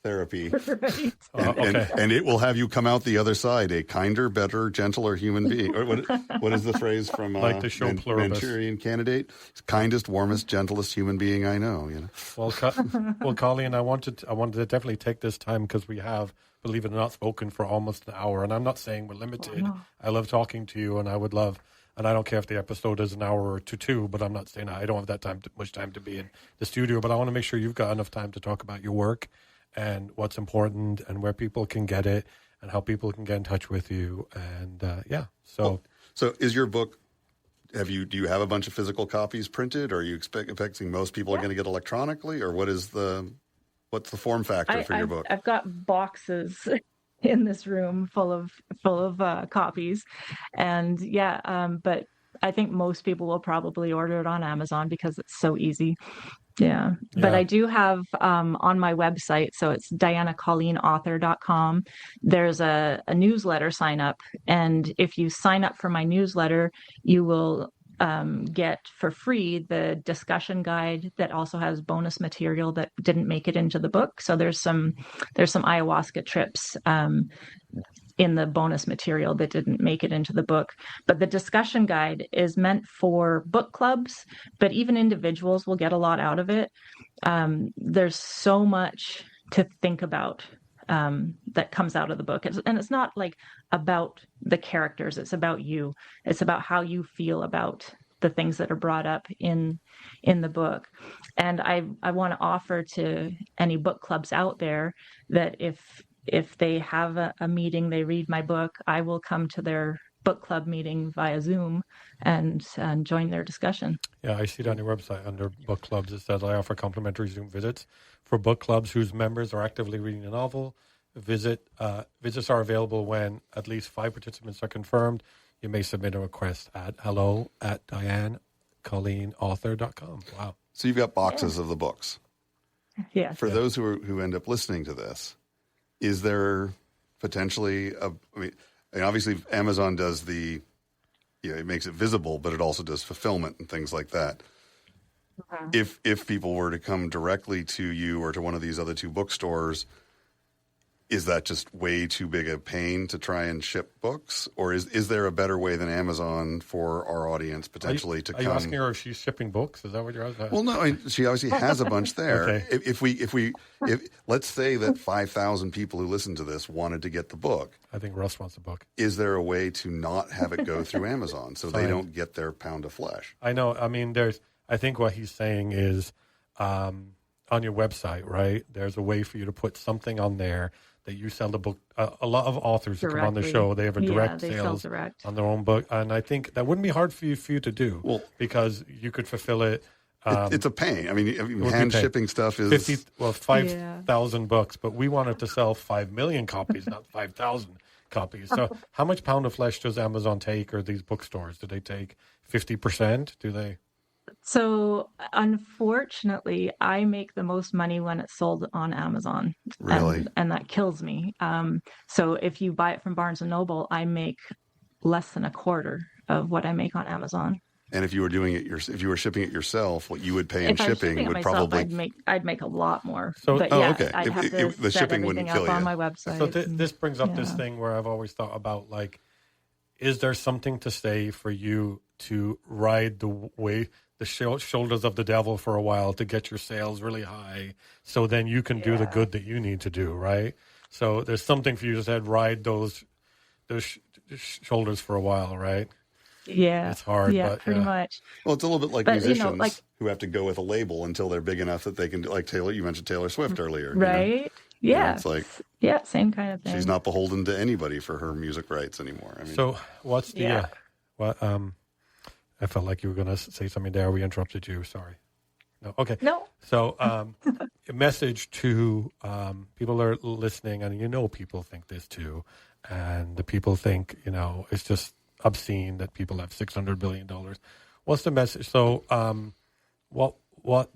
therapy. Right. And it will have you come out the other side a kinder, better, gentler human being. Or what is the phrase from like the show Pluribus. Manchurian Candidate? Kindest, warmest, gentlest human being I know. Well, Colleen, I wanted to definitely take this time, because we have, believe it or not, spoken for almost an hour, and I'm not saying we're limited. Oh, no. I love talking to you, and I would love. And I don't care if the episode is an hour or two, but I'm not saying I don't have that much time to be in the studio. But I want to make sure you've got enough time to talk about your work and what's important and where people can get it and how people can get in touch with you. And So is your book, do you have a bunch of physical copies printed, or are you expecting most people are going to get electronically, or what's the form factor for your book? I've got boxes in this room full of copies, and but I think most people will probably order it on Amazon because it's so easy. Yeah. But I do have on my website, so it's dianacolleenauthor.com. There's a newsletter sign up, and if you sign up for my newsletter, you will get for free the discussion guide that also has bonus material that didn't make it into the book. So there's some ayahuasca trips in the bonus material that didn't make it into the book. But the discussion guide is meant for book clubs, but even individuals will get a lot out of it. There's so much to think about that comes out of the book. And it's not about the characters. It's about you. It's about how you feel about the things that are brought up in the book. And I want to offer to any book clubs out there that if they have a meeting, they read my book, I will come to their book club meeting via Zoom and join their discussion. Yeah, I see it on your website under book clubs. It says I offer complimentary Zoom visits for book clubs whose members are actively reading a novel. Visits are available when at least 5 participants are confirmed. You may submit a request at hello@DianaColleenAuthor.com. Wow. So you've got boxes of the books. Yeah. For those who end up listening to this, is there potentially obviously Amazon does it makes it visible, but it also does fulfillment and things like that. If people were to come directly to you or to one of these other 2 bookstores, is that just way too big a pain to try and ship books? Or is there a better way than Amazon for our audience potentially to come? Are you asking her if she's shipping books? Is that what you're asking? Well, no, she obviously has a bunch there. Okay. If let's say that 5,000 people who listen to this wanted to get the book. I think Russ wants a book. Is there a way to not have it go through Amazon so they don't get their pound of flesh? I know. I mean, I think what he's saying is on your website, right? There's a way for you to put something on there that you sell the book. A lot of authors that come on the show, they have a direct sales on their own book. And I think that wouldn't be hard for you to do because you could fulfill it. It's a pain. I mean, hand shipping stuff is 5,000 books, but we wanted to sell 5 million copies, not 5,000 copies. So how much pound of flesh does Amazon take, or these bookstores? Do they take 50%? Do they? So unfortunately, I make the most money when it's sold on Amazon. Really? And that kills me. So if you buy it from Barnes & Noble, I make less than a quarter of what I make on Amazon. And if you were doing it, if you were shipping it yourself, what you would pay in shipping would probably I'd make a lot more. So, but okay. I'd have to the set shipping wouldn't kill up you on my website. So this brings up this thing where I've always thought about, is there something to say for you to ride the shoulders of the devil for a while to get your sales really high, so then you can do the good that you need to do, right? So there's something for you to say, ride those shoulders for a while, right? Yeah, it's hard. Yeah, but, pretty much. Well, it's a little bit like musicians who have to go with a label until they're big enough that they can, like Taylor. You mentioned Taylor Swift earlier, right? Yeah, it's like same kind of thing. She's not beholden to anybody for her music rights anymore. I mean, so what's the I felt like you were going to say something there. We interrupted you. Sorry. No. Okay. No. So a message to people that are listening, and people think this too, and the people think, it's just obscene that people have $600 billion. What's the message? So what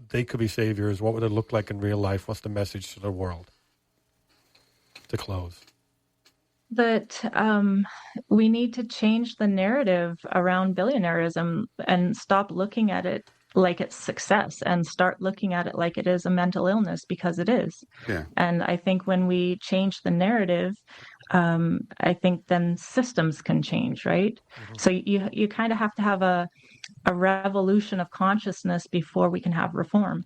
they could be saviors. What would it look like in real life? What's the message to the world to close? That we need to change the narrative around billionaireism and stop looking at it like it's success and start looking at it like it is a mental illness, because it is. Yeah. And I think when we change the narrative, I think then systems can change, right? Mm-hmm. So you kind of have to have a revolution of consciousness before we can have reform.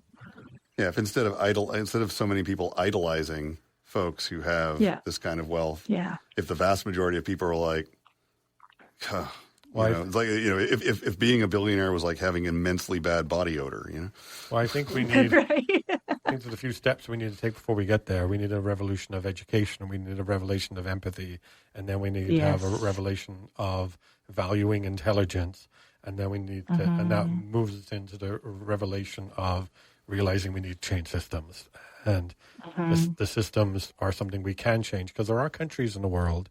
Yeah. If instead of so many people idolizing folks who have this kind of wealth, if the vast majority of people are like, it's like, if being a billionaire was like having immensely bad body odor, Well, I think we need I think there's a few steps we need to take before we get there. We need a revolution of education, we need a revolution of empathy, and then we need to have a revelation of valuing intelligence, and then we need to, and that moves us into the revelation of realizing we need to change systems. And the systems are something we can change, because there are countries in the world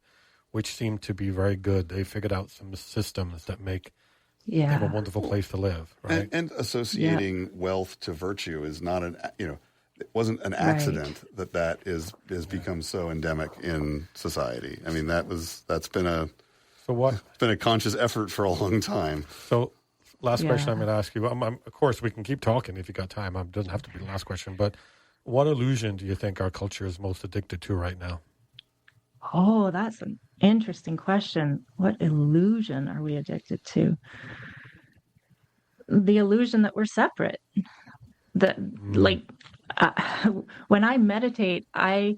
which seem to be very good. They figured out some systems that make them a wonderful place to live. Right? And associating wealth to virtue is not it wasn't an accident that is become so endemic in society. I mean, that's been a conscious effort for a long time. So last question I'm going to ask you. Of course, we can keep talking if you got time. It doesn't have to be the last question, but what illusion do you think our culture is most addicted to right now? Oh, that's an interesting question. What illusion are we addicted to? The illusion that we're separate. When I meditate, I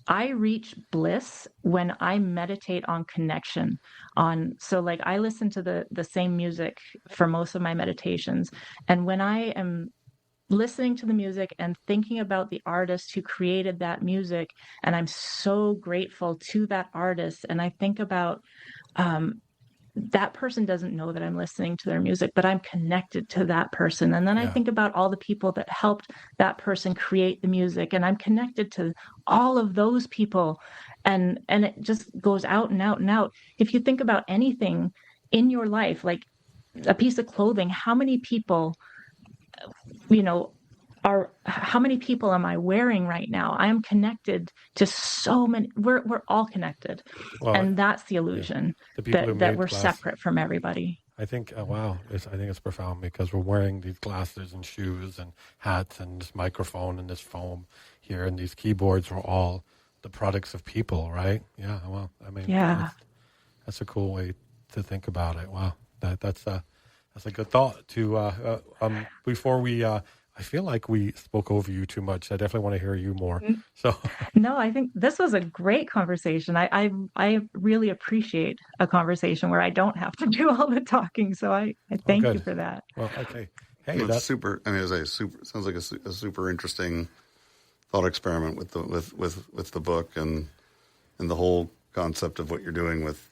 reach bliss when I meditate on connection. I listen to the same music for most of my meditations, and when I am listening to the music and thinking about the artist who created that music, and I'm so grateful to that artist, and I think about that person doesn't know that I'm listening to their music, but I'm connected to that person. And then I think about all the people that helped that person create the music, and I'm connected to all of those people. And it just goes out and out and out. If you think about anything in your life, like a piece of clothing, how many people, how many people am I wearing right now? I am connected to so many. We're all connected. Well, and that's the illusion, that we're separate from everybody. I think, wow, I think it's profound, because we're wearing these glasses and shoes and hats and this microphone and this foam here, and these keyboards are all the products of people, right? Yeah, well, I mean, that's a cool way to think about it. Wow, that's a good thought. Before we, I feel like we spoke over you too much. I definitely want to hear you more. So no, I think this was a great conversation. I really appreciate a conversation where I don't have to do all the talking. So I thank you for that. Well, okay. Hey, that's super. I mean, sounds like a super interesting thought experiment with the book, and the whole concept of what you're doing with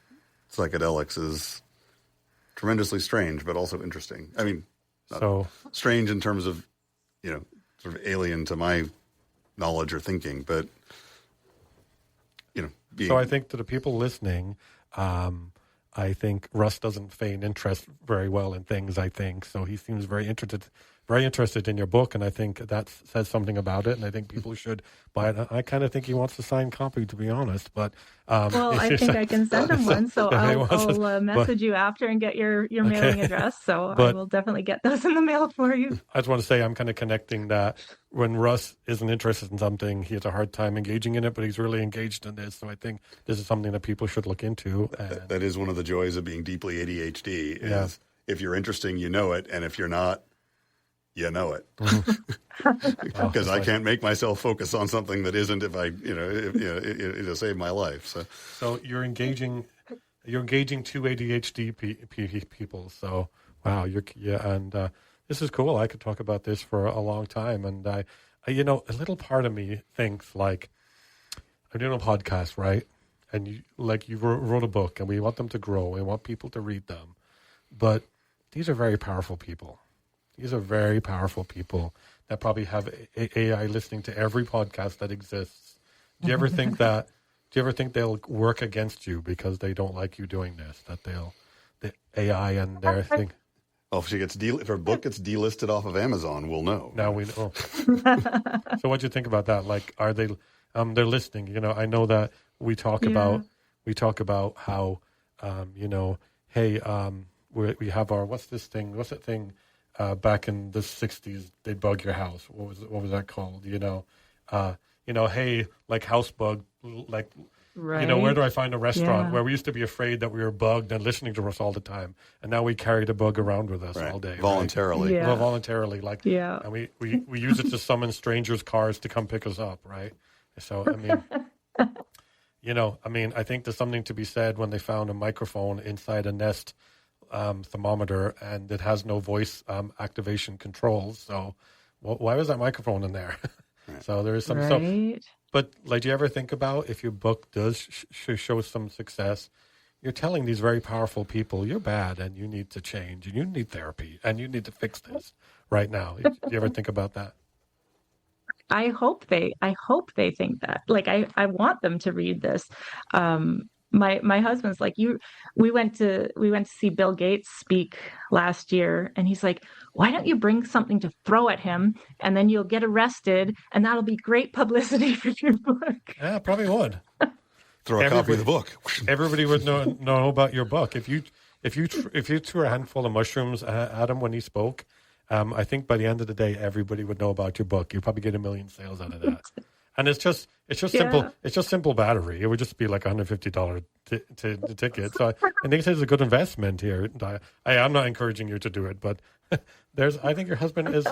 psychedelics is tremendously strange, but also interesting. I mean, strange in terms of, sort of alien to my knowledge or thinking, but, So I think to the people listening, I think Russ doesn't feign interest very well in things, So he seems very interested in your book, and I think that says something about it, and I think people should buy it. I kind of think he wants a signed copy, to be honest, but... I think I can send him one, so I'll message you after and get your mailing address, so I will definitely get those in the mail for you. I just want to say I'm kind of connecting that when Russ isn't interested in something, he has a hard time engaging in it, but he's really engaged in this, so I think this is something that people should look into. That is one of the joys of being deeply ADHD, is if you're interesting, you know it, and if you're not, you know it, because I can't make myself focus on something that isn't. If I, it'll save my life. So you're engaging two ADHD people. So wow, this is cool. I could talk about this for a long time, and I a little part of me thinks, like, I'm doing a podcast, right? And you wrote a book, and we want them to grow. We want people to read them, but these are very powerful people. These are very powerful people that probably have AI listening to every podcast that exists. Do you ever think they'll work against you because they don't like you doing this? That the AI and their thing. Oh, if her book gets delisted off of Amazon, we'll know. Now we know. So what do you think about that? Like, are they? They're listening. I know that we talk about how hey, we have our what's that thing? Back in the 60s, they'd bug your house. What was that called? Hey, like house bug, like, right. Where do I find a restaurant? Where we used to be afraid that we were bugged and listening to us all the time, and now we carry the bug around with us all day, voluntarily. Right? Well, voluntarily, and we use it to summon strangers' cars to come pick us up, right? So I mean, I think there's something to be said when they found a microphone inside a Nest thermometer, and it has no voice activation controls. So why was that microphone in there? Right. So there is some stuff. But do you ever think about, if your book does show some success, you're telling these very powerful people you're bad and you need to change and you need therapy and you need to fix this right now. Do you ever think about that? I hope they think that. Like, I want them to read this. My husband's like, we went to see Bill Gates speak last year, and he's like, why don't you bring something to throw at him, and then you'll get arrested, and that'll be great publicity for your book. Yeah, probably would. Throw a copy of the book. Everybody would know about your book. If you threw a handful of mushrooms at him when he spoke, I think by the end of the day, everybody would know about your book. You'd probably get 1 million sales out of that. And it's just simple. It's just simple battery. It would just be like $150 ticket. So I think it's a good investment here. I'm not encouraging you to do it, but I think your husband is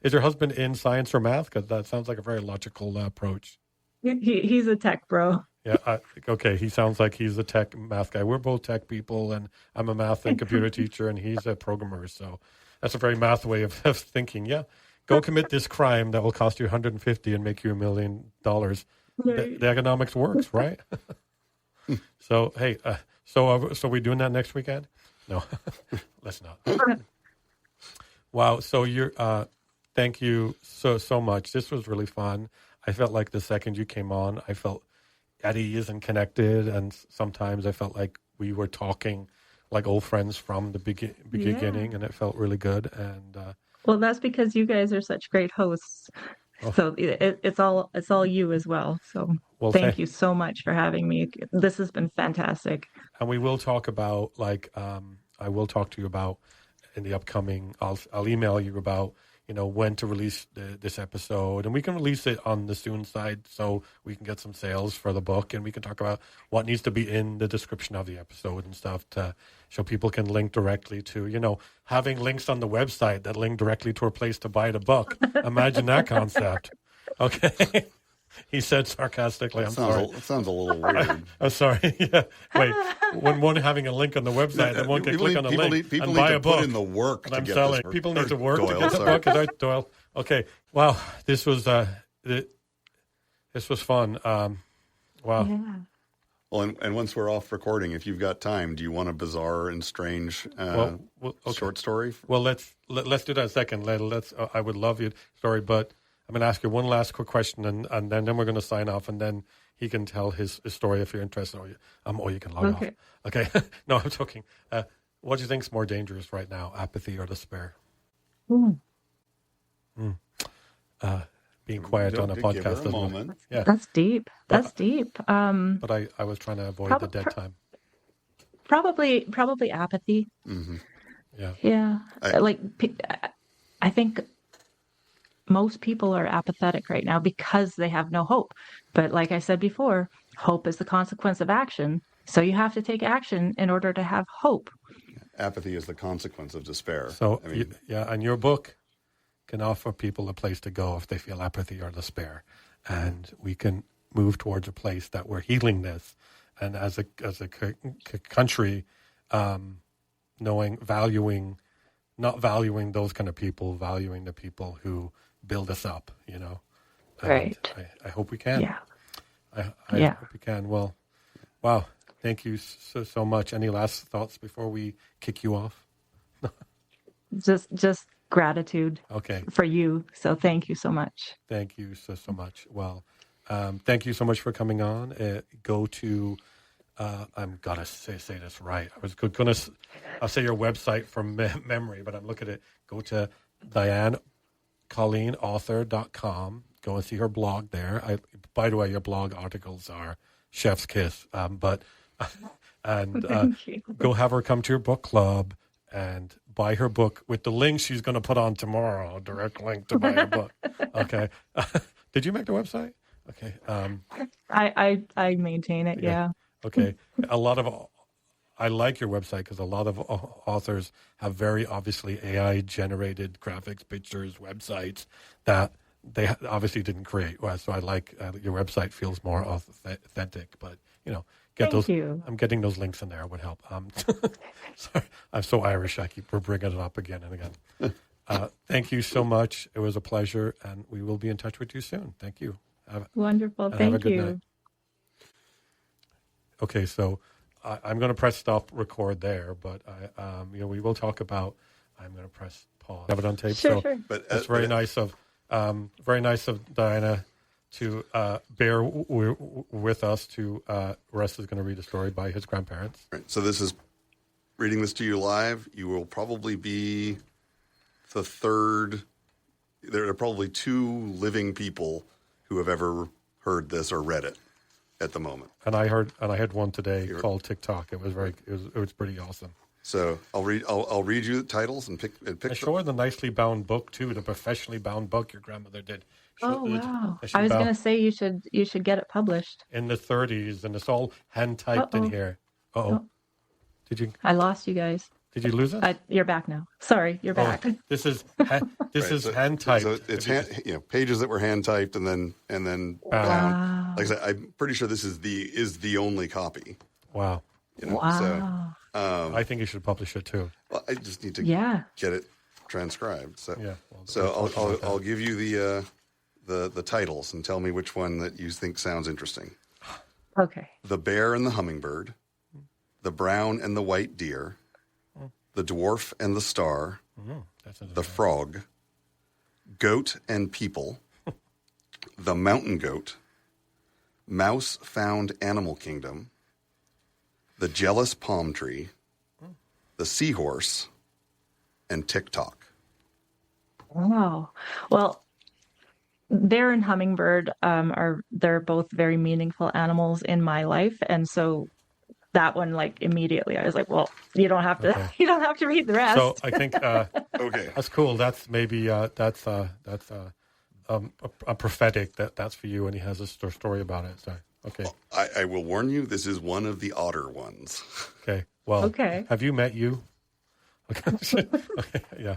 your husband in science or math? Because that sounds like a very logical approach. He's a tech bro. Yeah. Okay. He sounds like he's a tech math guy. We're both tech people, and I'm a math and computer teacher, and he's a programmer. So that's a very math way of thinking. Yeah. Go commit this crime that will cost you $150 and make you $1 million. The economics works, right? So, hey, So we're doing that next weekend? No, let's not. Wow. So thank you so much. This was really fun. I felt like the second you came on, I felt at ease and connected. And sometimes I felt like we were talking like old friends from the beginning, and it felt really good. And well, that's because you guys are such great hosts. So it's all you as well. So thank you so much for having me. This has been fantastic. And we will talk about I will talk to you about in the upcoming. I'll email you about when to release this episode, and we can release it on the soon side so we can get some sales for the book, and we can talk about what needs to be in the description of the episode and stuff so people can link directly to having links on the website that link directly to a place to buy the book. Imagine that concept. Okay. He said sarcastically. Sorry. It sounds a little weird. I'm sorry. Yeah. Wait. When one having a link on the website, then one can click on the link and buy a book. Put in the work I'm selling. People need to work to get the book. Is that Doyle? Okay. Wow. This was fun. Wow. Yeah. Well, and once we're off recording, if you've got time, do you want a bizarre and strange short story? Well, let's do that second. I would love your story, but I'm going to ask you one last quick question, and then we're going to sign off, and then he can tell his story if you're interested, or you can log off. Okay. No, I'm joking. What do you think is more dangerous right now, apathy or despair? Being quiet on a podcast. Moment. Yeah. That's deep. Deep. But I was trying to avoid the dead time. Probably apathy. Mm-hmm. Yeah. Yeah. I think most people are apathetic right now because they have no hope. But like I said before, hope is the consequence of action. So you have to take action in order to have hope. Apathy is the consequence of despair. So, and your book can offer people a place to go if they feel apathy or despair. And we can move towards a place that we're healing this. And as a country, not valuing those kind of people, valuing the people who build us up, Right. I hope we can. Yeah. I hope we can. Well, wow. Thank you so much. Any last thoughts before we kick you off? Just gratitude. Okay. For you. So thank you so much. Thank you so much. Well, thank you so much for coming on. Go to, I'm going to say this right. I'll say your website from memory, but I'm looking at it. Go to DianaColleenAuthor.com. Go and see her blog there. By the way, your blog articles are chef's kiss. Go have her come to your book club and buy her book with the link she's going to put on tomorrow. Direct link to buy her book. Okay. Did you make the website? Okay. I maintain it. Yeah. Okay. I like your website because a lot of authors have very obviously AI generated graphics, pictures, websites that they obviously didn't create. So I like your website feels more authentic, but Thank you. I'm getting those links in there would help. Sorry, I'm so Irish. We're bringing it up again and again. Thank you so much. It was a pleasure, and we will be in touch with you soon. Thank you. Wonderful. Thank you. Night. Okay, so I'm going to press stop record there, but we will talk about. I'm going to press pause. Have it on tape. Sure. But it's very nice of Diana to bear with us. Russ is going to read a story by his grandparents. Right. So this is reading this to you live. You will probably be the third. There are probably two living people who have ever heard this or read it at the moment. And I had one today called TikTok. It was pretty awesome. So I'll read you the titles and pick. I show her the nicely bound book too, the professionally bound book your grandmother did. Wow! I was going to say you should get it published in the 30s, and it's all hand typed in here. Oh, did you? I lost you guys. Did you lose it? You're back now. Sorry, you're back. This is hand typed. So it's pages that were hand typed and then bound. Like I said, I'm pretty sure this is the only copy. Wow. Wow. So, I think you should publish it too. Well, I just need to get it transcribed. So I'll give you the titles and tell me which one that you think sounds interesting. Okay. The Bear and the Hummingbird, the brown and the white deer, the dwarf and the star, the frog, goat and people, the mountain goat, mouse found animal kingdom, the jealous palm tree, the seahorse, and TikTok. Wow. Well, bear and hummingbird they're both very meaningful animals in my life, and so that one, like, immediately I was like, well, you don't have to you don't have to read the rest. So I think Okay, that's cool. That's maybe that's a prophetic that's for you, and he has a story about it. So okay, well, I will warn you, this is one of the odder ones. Okay, well, okay. Have you met you? Okay, yeah.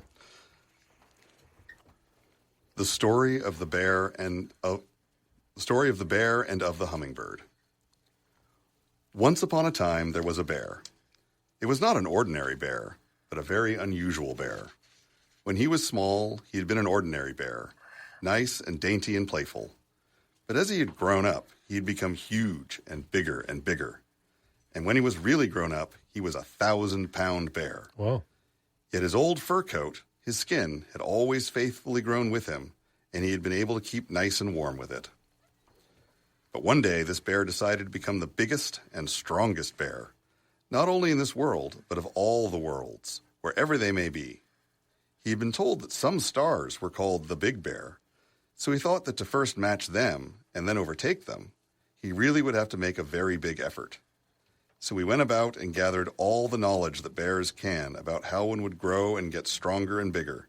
The story of the bear and of the hummingbird. Once upon a time, there was a bear. It was not an ordinary bear, but a very unusual bear. When he was small, he had been an ordinary bear, nice and dainty and playful. But as he had grown up, he had become huge and bigger and bigger. And when he was really grown up, he was a 1,000-pound bear. Whoa. Yet his old fur coat, his skin, had always faithfully grown with him, and he had been able to keep nice and warm with it. But one day, this bear decided to become the biggest and strongest bear, not only in this world, but of all the worlds, wherever they may be. He had been told that some stars were called the Big Bear, so he thought that to first match them and then overtake them, he really would have to make a very big effort. So he went about and gathered all the knowledge that bears can about how one would grow and get stronger and bigger.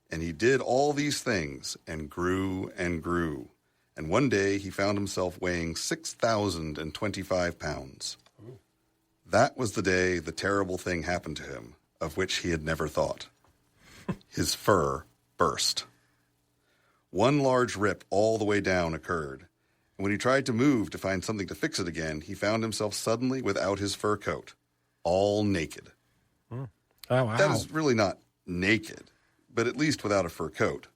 And he did all these things and grew and grew. And one day he found himself weighing 6,025 pounds. That was the day the terrible thing happened to him, of which he had never thought. His fur burst. One large rip all the way down occurred, and when he tried to move to find something to fix it again, he found himself suddenly without his fur coat, all naked. Oh, wow. That is really not naked, but at least without a fur coat.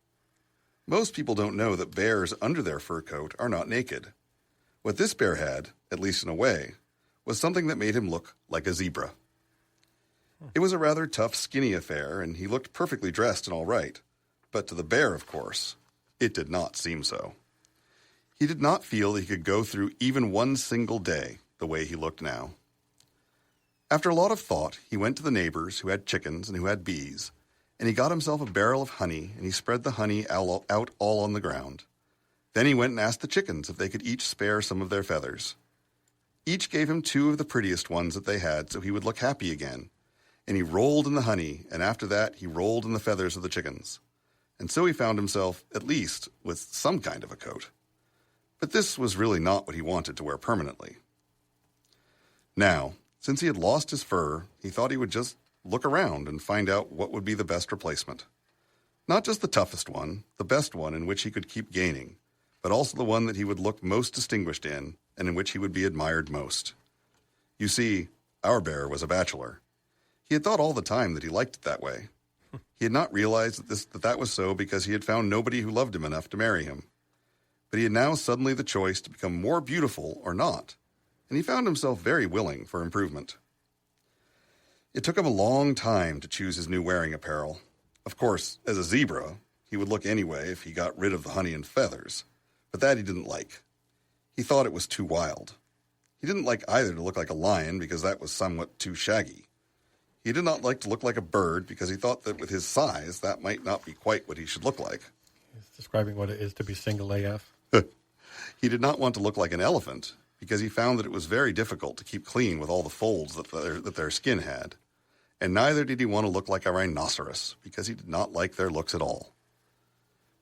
Most people don't know that bears under their fur coat are not naked. What this bear had, at least in a way, was something that made him look like a zebra. It was a rather tough, skinny affair, and he looked perfectly dressed and all right. But to the bear, of course, it did not seem so. He did not feel that he could go through even one single day the way he looked now. After a lot of thought, he went to the neighbors who had chickens and who had bees, and he got himself a barrel of honey, and he spread the honey out all on the ground. Then he went and asked the chickens if they could each spare some of their feathers. Each gave him 2 of the prettiest ones that they had so he would look happy again. And he rolled in the honey, and after that he rolled in the feathers of the chickens. And so he found himself, at least, with some kind of a coat. But this was really not what he wanted to wear permanently. Now, since he had lost his fur, he thought he would just look around and find out what would be the best replacement. Not just the toughest one, the best one in which he could keep gaining, but also the one that he would look most distinguished in and in which he would be admired most. You see, our bear was a bachelor. He had thought all the time that he liked it that way. He had not realized that was so because he had found nobody who loved him enough to marry him. But he had now suddenly the choice to become more beautiful or not, and he found himself very willing for improvement. It took him a long time to choose his new wearing apparel. Of course, as a zebra, he would look anyway if he got rid of the honey and feathers, but that he didn't like. He thought it was too wild. He didn't like either to look like a lion because that was somewhat too shaggy. He did not like to look like a bird because he thought that with his size, that might not be quite what he should look like. He's describing what it is to be single AF. He did not want to look like an elephant because he found that it was very difficult to keep clean with all the folds that their skin had. And neither did he want to look like a rhinoceros because he did not like their looks at all.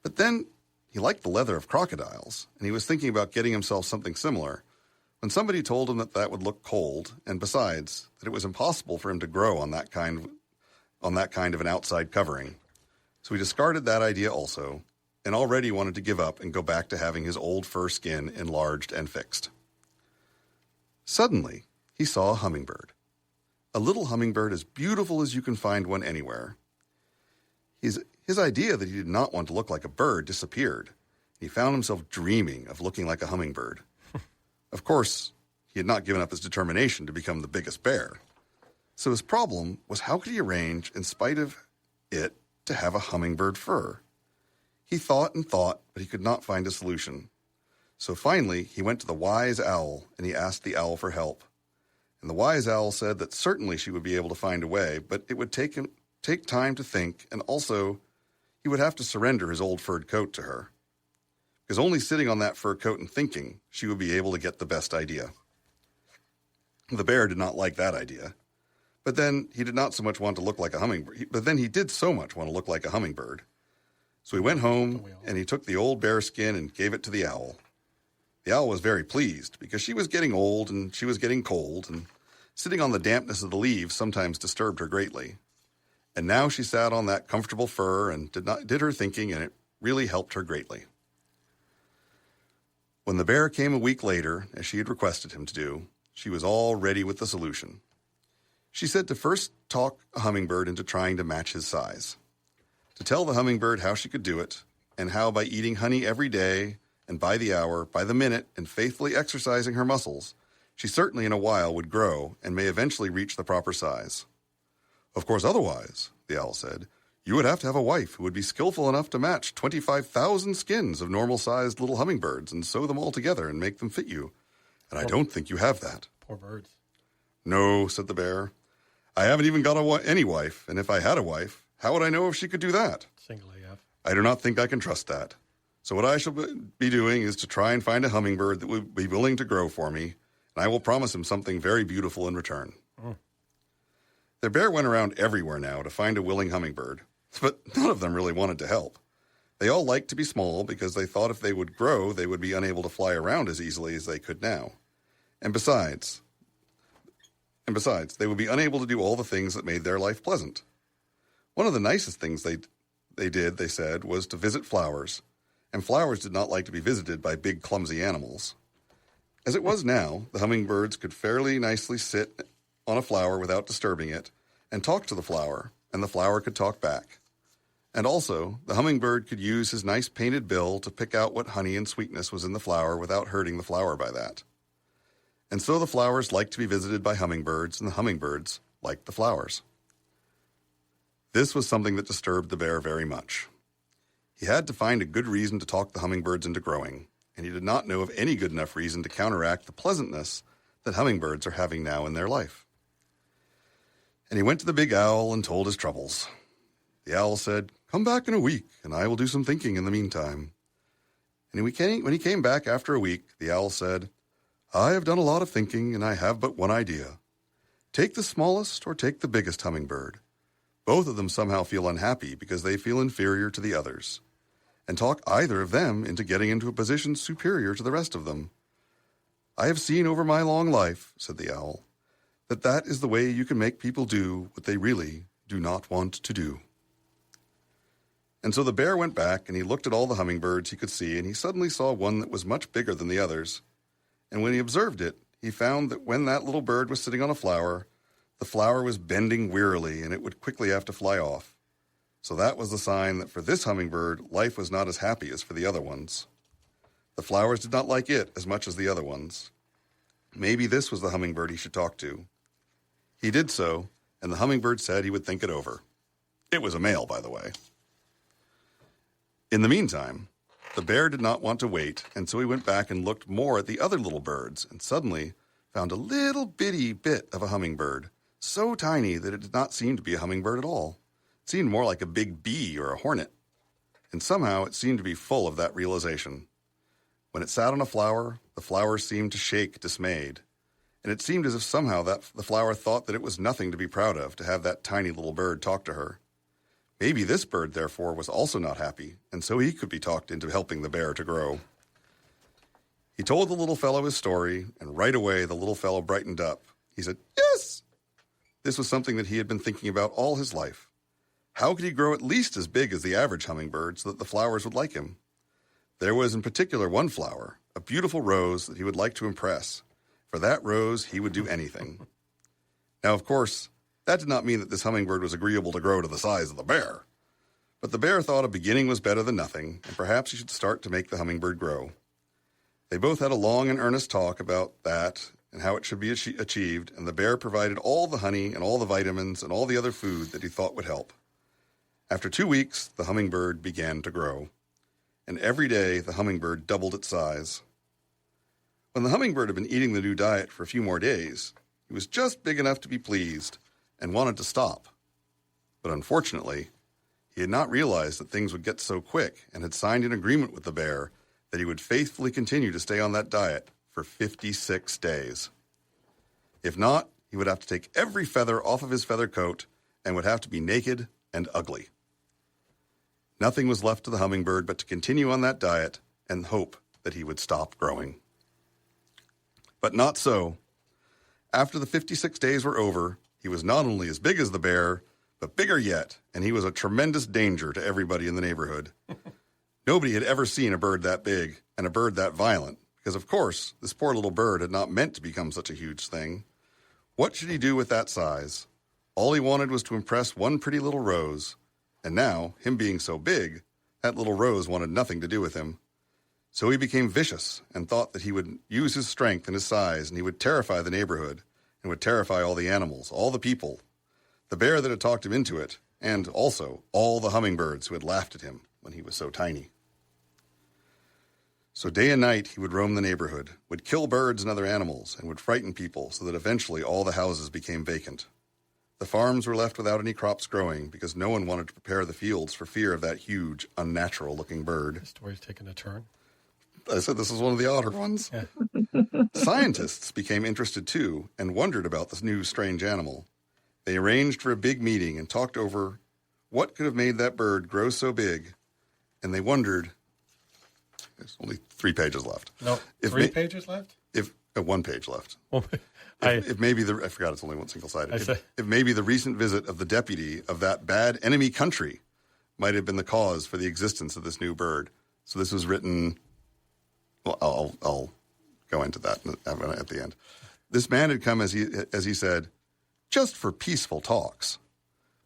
But then he liked the leather of crocodiles, and he was thinking about getting himself something similar when somebody told him that would look cold, and besides, that it was impossible for him to grow on that kind of an outside covering. So he discarded that idea also, and already wanted to give up and go back to having his old fur skin enlarged and fixed. Suddenly, he saw a hummingbird. A little hummingbird as beautiful as you can find one anywhere. His idea that he did not want to look like a bird disappeared. He found himself dreaming of looking like a hummingbird. Of course, he had not given up his determination to become the biggest bear. So his problem was, how could he arrange, in spite of it, to have a hummingbird fur? He thought and thought, but he could not find a solution. So finally, he went to the wise owl, and he asked the owl for help. And the wise owl said that certainly she would be able to find a way, but it would take time to think, and also he would have to surrender his old furred coat to her. Because only sitting on that fur coat and thinking, she would be able to get the best idea. The bear did not like that idea. But then he did not so much want to look like a hummingbird. But then he did so much want to look like a hummingbird. So he went home, and he took the old bear skin and gave it to the owl. The owl was very pleased, because she was getting old and she was getting cold, and sitting on the dampness of the leaves sometimes disturbed her greatly. And now she sat on that comfortable fur and did her thinking, and it really helped her greatly. When the bear came a week later, as she had requested him to do, she was all ready with the solution. She said to first talk a hummingbird into trying to match his size, to tell the hummingbird how she could do it, and how by eating honey every day and by the hour, by the minute, and faithfully exercising her muscles, she certainly in a while would grow and may eventually reach the proper size. Of course, otherwise, the owl said, you would have to have a wife who would be skillful enough to match 25,000 skins of normal-sized little hummingbirds and sew them all together and make them fit you. And I don't think you have that. Poor birds. No, said the bear. I haven't even got any wife, and if I had a wife, how would I know if she could do that? Single AF. I do not think I can trust that. So what I shall be doing is to try and find a hummingbird that would be willing to grow for me, and I will promise him something very beautiful in return. The bear went around everywhere now to find a willing hummingbird, but none of them really wanted to help. They all liked to be small because they thought if they would grow, they would be unable to fly around as easily as they could now. And besides, they would be unable to do all the things that made their life pleasant. One of the nicest things they did, they said, was to visit flowers, and flowers did not like to be visited by big, clumsy animals. As it was now, the hummingbirds could fairly nicely sit on a flower without disturbing it and talk to the flower, and the flower could talk back. And also, the hummingbird could use his nice painted bill to pick out what honey and sweetness was in the flower without hurting the flower by that. And so the flowers liked to be visited by hummingbirds, and the hummingbirds liked the flowers. This was something that disturbed the bear very much. He had to find a good reason to talk the hummingbirds into growing, and he did not know of any good enough reason to counteract the pleasantness that hummingbirds are having now in their life. And he went to the big owl and told his troubles. The owl said, "Come back in a week, and I will do some thinking in the meantime." And when he came back after a week, the owl said, "I have done a lot of thinking, and I have but one idea. Take the smallest or take the biggest hummingbird. Both of them somehow feel unhappy because they feel inferior to the others. And talk either of them into getting into a position superior to the rest of them. I have seen over my long life," said the owl, that is the way you can make people do what they really do not want to do." And so the bear went back, and he looked at all the hummingbirds he could see, and he suddenly saw one that was much bigger than the others. And when he observed it, he found that when that little bird was sitting on a flower, the flower was bending wearily, and it would quickly have to fly off. So that was the sign that for this hummingbird, life was not as happy as for the other ones. The flowers did not like it as much as the other ones. Maybe this was the hummingbird he should talk to. He did so, and the hummingbird said he would think it over. It was a male, by the way. In the meantime, the bear did not want to wait, and so he went back and looked more at the other little birds, and suddenly found a little bitty bit of a hummingbird, so tiny that it did not seem to be a hummingbird at all. It seemed more like a big bee or a hornet. And somehow it seemed to be full of that realization. When it sat on a flower, the flower seemed to shake dismayed. And it seemed as if somehow that the flower thought that it was nothing to be proud of to have that tiny little bird talk to her. Maybe this bird, therefore, was also not happy, and so he could be talked into helping the bear to grow. He told the little fellow his story, and right away the little fellow brightened up. He said, "Yes!" This was something that he had been thinking about all his life. How could he grow at least as big as the average hummingbird so that the flowers would like him? There was in particular one flower, a beautiful rose that he would like to impress. For that rose, he would do anything. Now, of course, that did not mean that this hummingbird was agreeable to grow to the size of the bear. But the bear thought a beginning was better than nothing, and perhaps he should start to make the hummingbird grow. They both had a long and earnest talk about that, and how it should be achieved, and the bear provided all the honey and all the vitamins and all the other food that he thought would help. After 2 weeks, the hummingbird began to grow, and every day the hummingbird doubled its size. When the hummingbird had been eating the new diet for a few more days, he was just big enough to be pleased and wanted to stop. But unfortunately, he had not realized that things would get so quick and had signed an agreement with the bear that he would faithfully continue to stay on that diet for 56 days. If not, he would have to take every feather off of his feather coat and would have to be naked and ugly. Nothing was left to the hummingbird but to continue on that diet and hope that he would stop growing. But not so. After the 56 days were over, he was not only as big as the bear, but bigger yet, and he was a tremendous danger to everybody in the neighborhood. Nobody had ever seen a bird that big and a bird that violent, because of course, this poor little bird had not meant to become such a huge thing. What should he do with that size? All he wanted was to impress one pretty little rose, and now, him being so big, that little rose wanted nothing to do with him. So he became vicious and thought that he would use his strength and his size, and he would terrify the neighborhood, and would terrify all the animals, all the people, the bear that had talked him into it, and also all the hummingbirds who had laughed at him when he was so tiny. So day and night he would roam the neighborhood, would kill birds and other animals, and would frighten people so that eventually all the houses became vacant. The farms were left without any crops growing because no one wanted to prepare the fields for fear of that huge, unnatural-looking bird. The story's taken a turn. I said this is one of the odder ones. Yeah. Scientists became interested too and wondered about this new strange animal. They arranged for a big meeting and talked over what could have made that bird grow so big, and they wondered. There's only 3 pages left. No, three pages left? If 1 page left. Well, if maybe I forgot it's only one single-sided. If maybe the recent visit of the deputy of that bad enemy country might have been the cause for the existence of this new bird. So this was written. Well, I'll go into that at the end. This man had come, as he said, just for peaceful talks.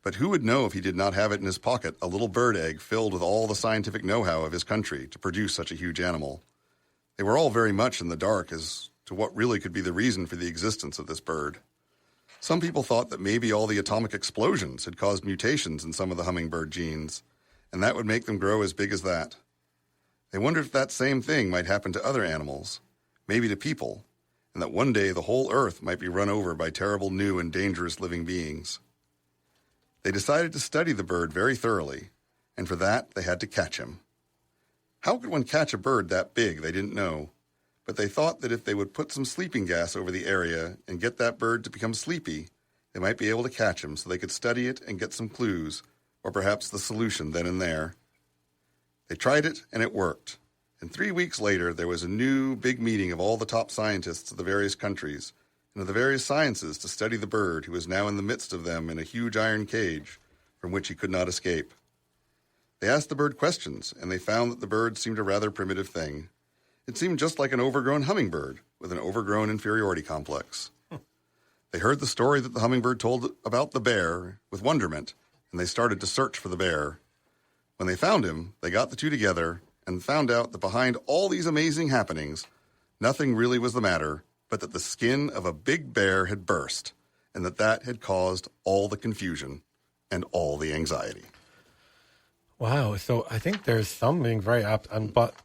But who would know if he did not have it in his pocket, a little bird egg filled with all the scientific know-how of his country to produce such a huge animal? They were all very much in the dark as to what really could be the reason for the existence of this bird. Some people thought that maybe all the atomic explosions had caused mutations in some of the hummingbird genes, and that would make them grow as big as that. They wondered if that same thing might happen to other animals, maybe to people, and that one day the whole earth might be run over by terrible new and dangerous living beings. They decided to study the bird very thoroughly, and for that they had to catch him. How could one catch a bird that big, they didn't know, but they thought that if they would put some sleeping gas over the area and get that bird to become sleepy, they might be able to catch him so they could study it and get some clues, or perhaps the solution then and there. They tried it, and it worked. And 3 weeks later, there was a new big meeting of all the top scientists of the various countries and of the various sciences to study the bird who was now in the midst of them in a huge iron cage from which he could not escape. They asked the bird questions, and they found that the bird seemed a rather primitive thing. It seemed just like an overgrown hummingbird with an overgrown inferiority complex. They heard the story that the hummingbird told about the bear with wonderment, and they started to search for the bear. When they found him, they got the two together and found out that behind all these amazing happenings, nothing really was the matter, but that the skin of a big bear had burst, and that had caused all the confusion and all the anxiety. Wow. So I think there's something very apt. And but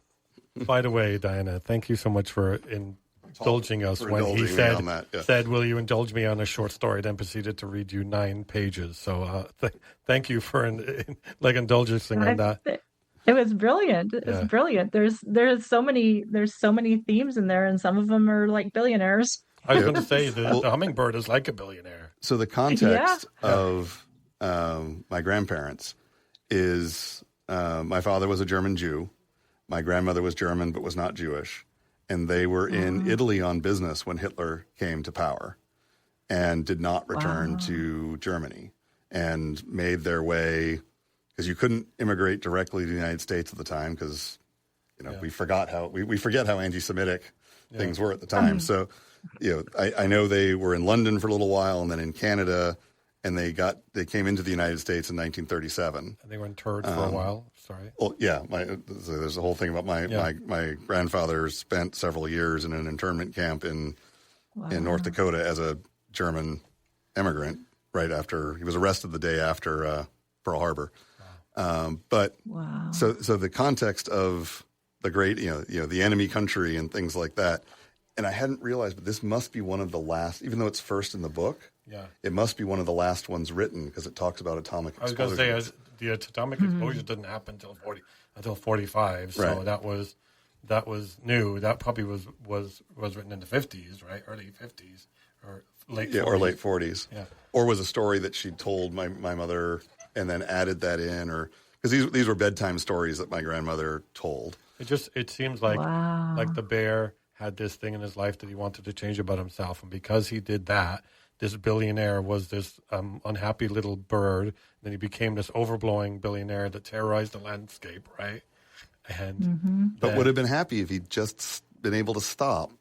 by the way, Diana, thank you so much for indulging us when he said, will you indulge me on a short story, then proceeded to read you 9 pages. So thank you for indulging on that. It was brilliant. It was brilliant. There's so many themes in there, and some of them are like billionaires. I was going to say the hummingbird is like a billionaire. So the context of my grandparents is my father was a German Jew. My grandmother was German but was not Jewish. And they were in Italy on business when Hitler came to power and did not return to Germany and made their way, because you couldn't immigrate directly to the United States at the time because, we forget how anti-Semitic things were at the time. So, I know they were in London for a little while and then in Canada, and they came into the United States in 1937. And they were interred for a while. Sorry. Well, yeah. There's a whole thing about my grandfather spent several years in an internment camp in in North Dakota as a German immigrant right after he was arrested the day after Pearl Harbor. But so the context of the great, the enemy country and things like that. And I hadn't realized, but this must be one of the last, even though it's first in the book, it must be one of the last ones written because it talks about atomic explosions. I was going to say, the atomic explosion didn't happen until 45, so right. that was new. That probably was written in the 50s, right? Early 50s or late 40s. Or late 40s. Yeah. Or was a story that she told my mother and then added that in, or because these were bedtime stories that my grandmother told. It seems like the bear had this thing in his life that he wanted to change about himself, and because he did that, this billionaire was this unhappy little bird. Then he became this overblowing billionaire that terrorized the landscape, right? And but would have been happy if he'd just been able to stop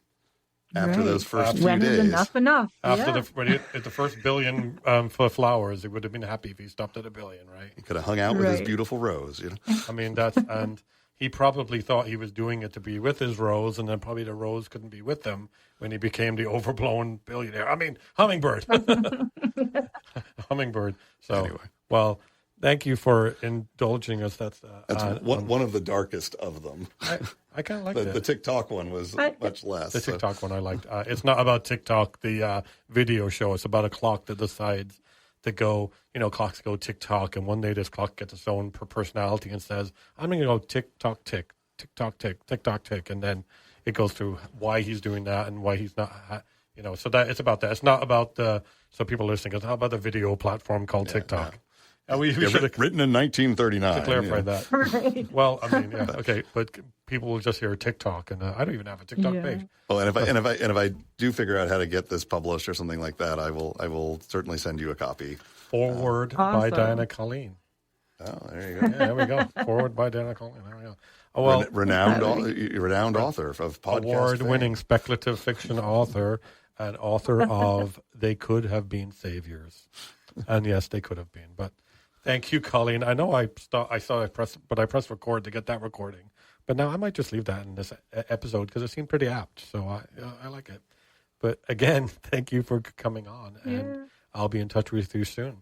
after those first few when days. Enough. After the first billion for flowers, he would have been happy if he stopped at a billion, right? He could have hung out with his beautiful rose. I mean, and he probably thought he was doing it to be with his rose, and then probably the rose couldn't be with him when he became the overblown billionaire. I mean, hummingbird. Hummingbird. So, anyway. Well, thank you for indulging us. That's one of the darkest of them. I kind of like the TikTok one was much less. The TikTok one I liked. It's not about TikTok, the video show. It's about a clock that decides to go, clocks go tick-tock, and one day this clock gets its own personality and says, I'm going to go tick-tock, tick, tick-tock, tick, tick-tock, tick, and then it goes through why he's doing that and why he's not, so that it's about that. It's not about so people listening, it's not about the video platform called TikTok. No. We should have written in 1939. To clarify that. Right. Well, I mean, okay, but people will just hear TikTok, and I don't even have a TikTok page. Well, and if I do figure out how to get this published or something like that, I will certainly send you a copy. Forward by Diana Colleen. Oh, there you go. Yeah, there we go. Forward by Diana Colleen. There we go. Oh, well, renowned author of podcast. Award-winning speculative fiction author and author of They Could Have Been Saviors. And yes, they could have been. But thank you, Colleen. I know I pressed record to get that recording. But now I might just leave that in this episode because it seemed pretty apt. So I like it. But again, thank you for coming on. And I'll be in touch with you soon.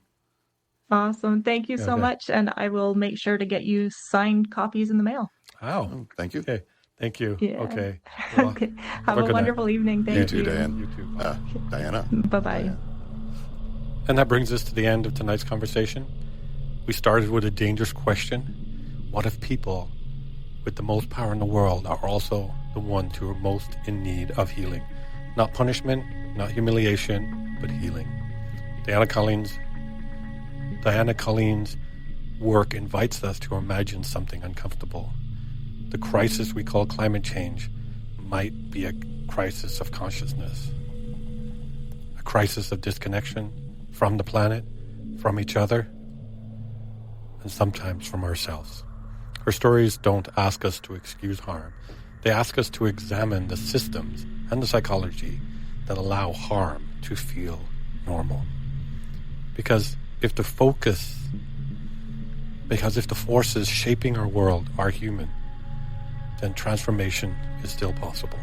Awesome. Thank you so much. And I will make sure to get you signed copies in the mail. Oh, thank you. Okay. Thank you. Yeah. Okay. Well, okay. Have a wonderful evening. Thank you. You too, Diane. You too. Diana. Bye-bye. And that brings us to the end of tonight's conversation. We started with a dangerous question. What if people with the most power in the world are also the ones who are most in need of healing? Not punishment, not humiliation, but healing. Diana Colleen's work invites us to imagine something uncomfortable. The crisis we call climate change might be a crisis of consciousness, a crisis of disconnection from the planet, from each other, and sometimes from ourselves. Her stories don't ask us to excuse harm. They ask us to examine the systems and the psychology that allow harm to feel normal. Because if the forces shaping our world are human, then transformation is still possible.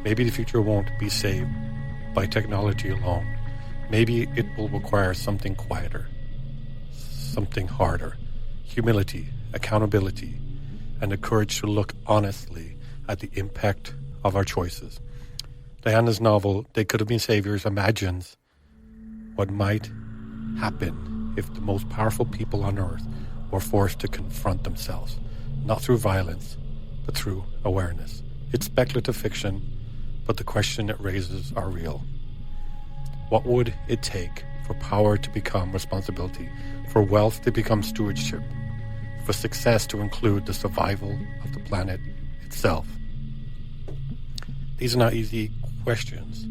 Maybe the future won't be saved by technology alone. Maybe it will require something quieter, something harder, humility, accountability, and the courage to look honestly at the impact of our choices. Diana's novel, They Could Have Been Saviors, imagines what might happen if the most powerful people on earth were forced to confront themselves, not through violence, but through awareness. It's speculative fiction, but the question it raises are real. What would it take for power to become responsibility, for wealth to become stewardship, for success to include the survival of the planet itself? These are not easy questions,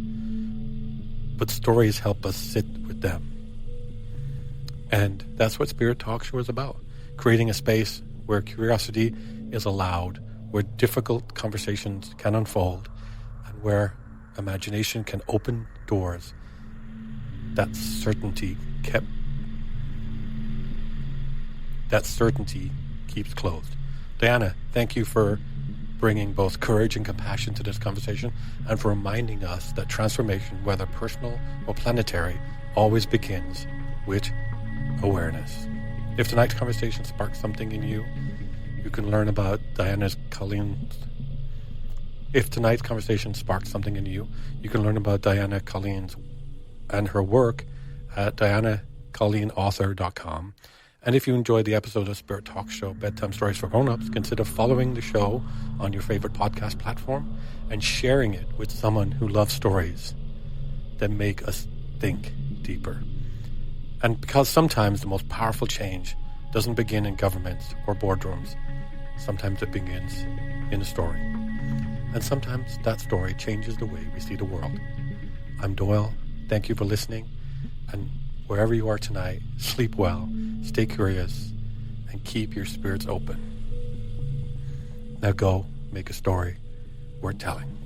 but stories help us sit with them. And that's what Spirit Talk Show is about, creating a space where curiosity is allowed, where difficult conversations can unfold, and where imagination can open doors that certainty keeps closed. Diana, thank you for bringing both courage and compassion to this conversation, and for reminding us that transformation, whether personal or planetary, always begins with awareness. If tonight's conversation sparks something in you, you can learn about Diana Colleen's and her work at dianacolleenauthor.com. And if you enjoyed the episode of Spirit Talk Show, Bedtime Stories for Grown-Ups, consider following the show on your favorite podcast platform and sharing it with someone who loves stories that make us think deeper. And because sometimes the most powerful change doesn't begin in governments or boardrooms, sometimes it begins in a story. And sometimes that story changes the way we see the world. I'm Doyle. Thank you for listening. And wherever you are tonight, sleep well, stay curious, and keep your spirits open. Now go make a story worth telling.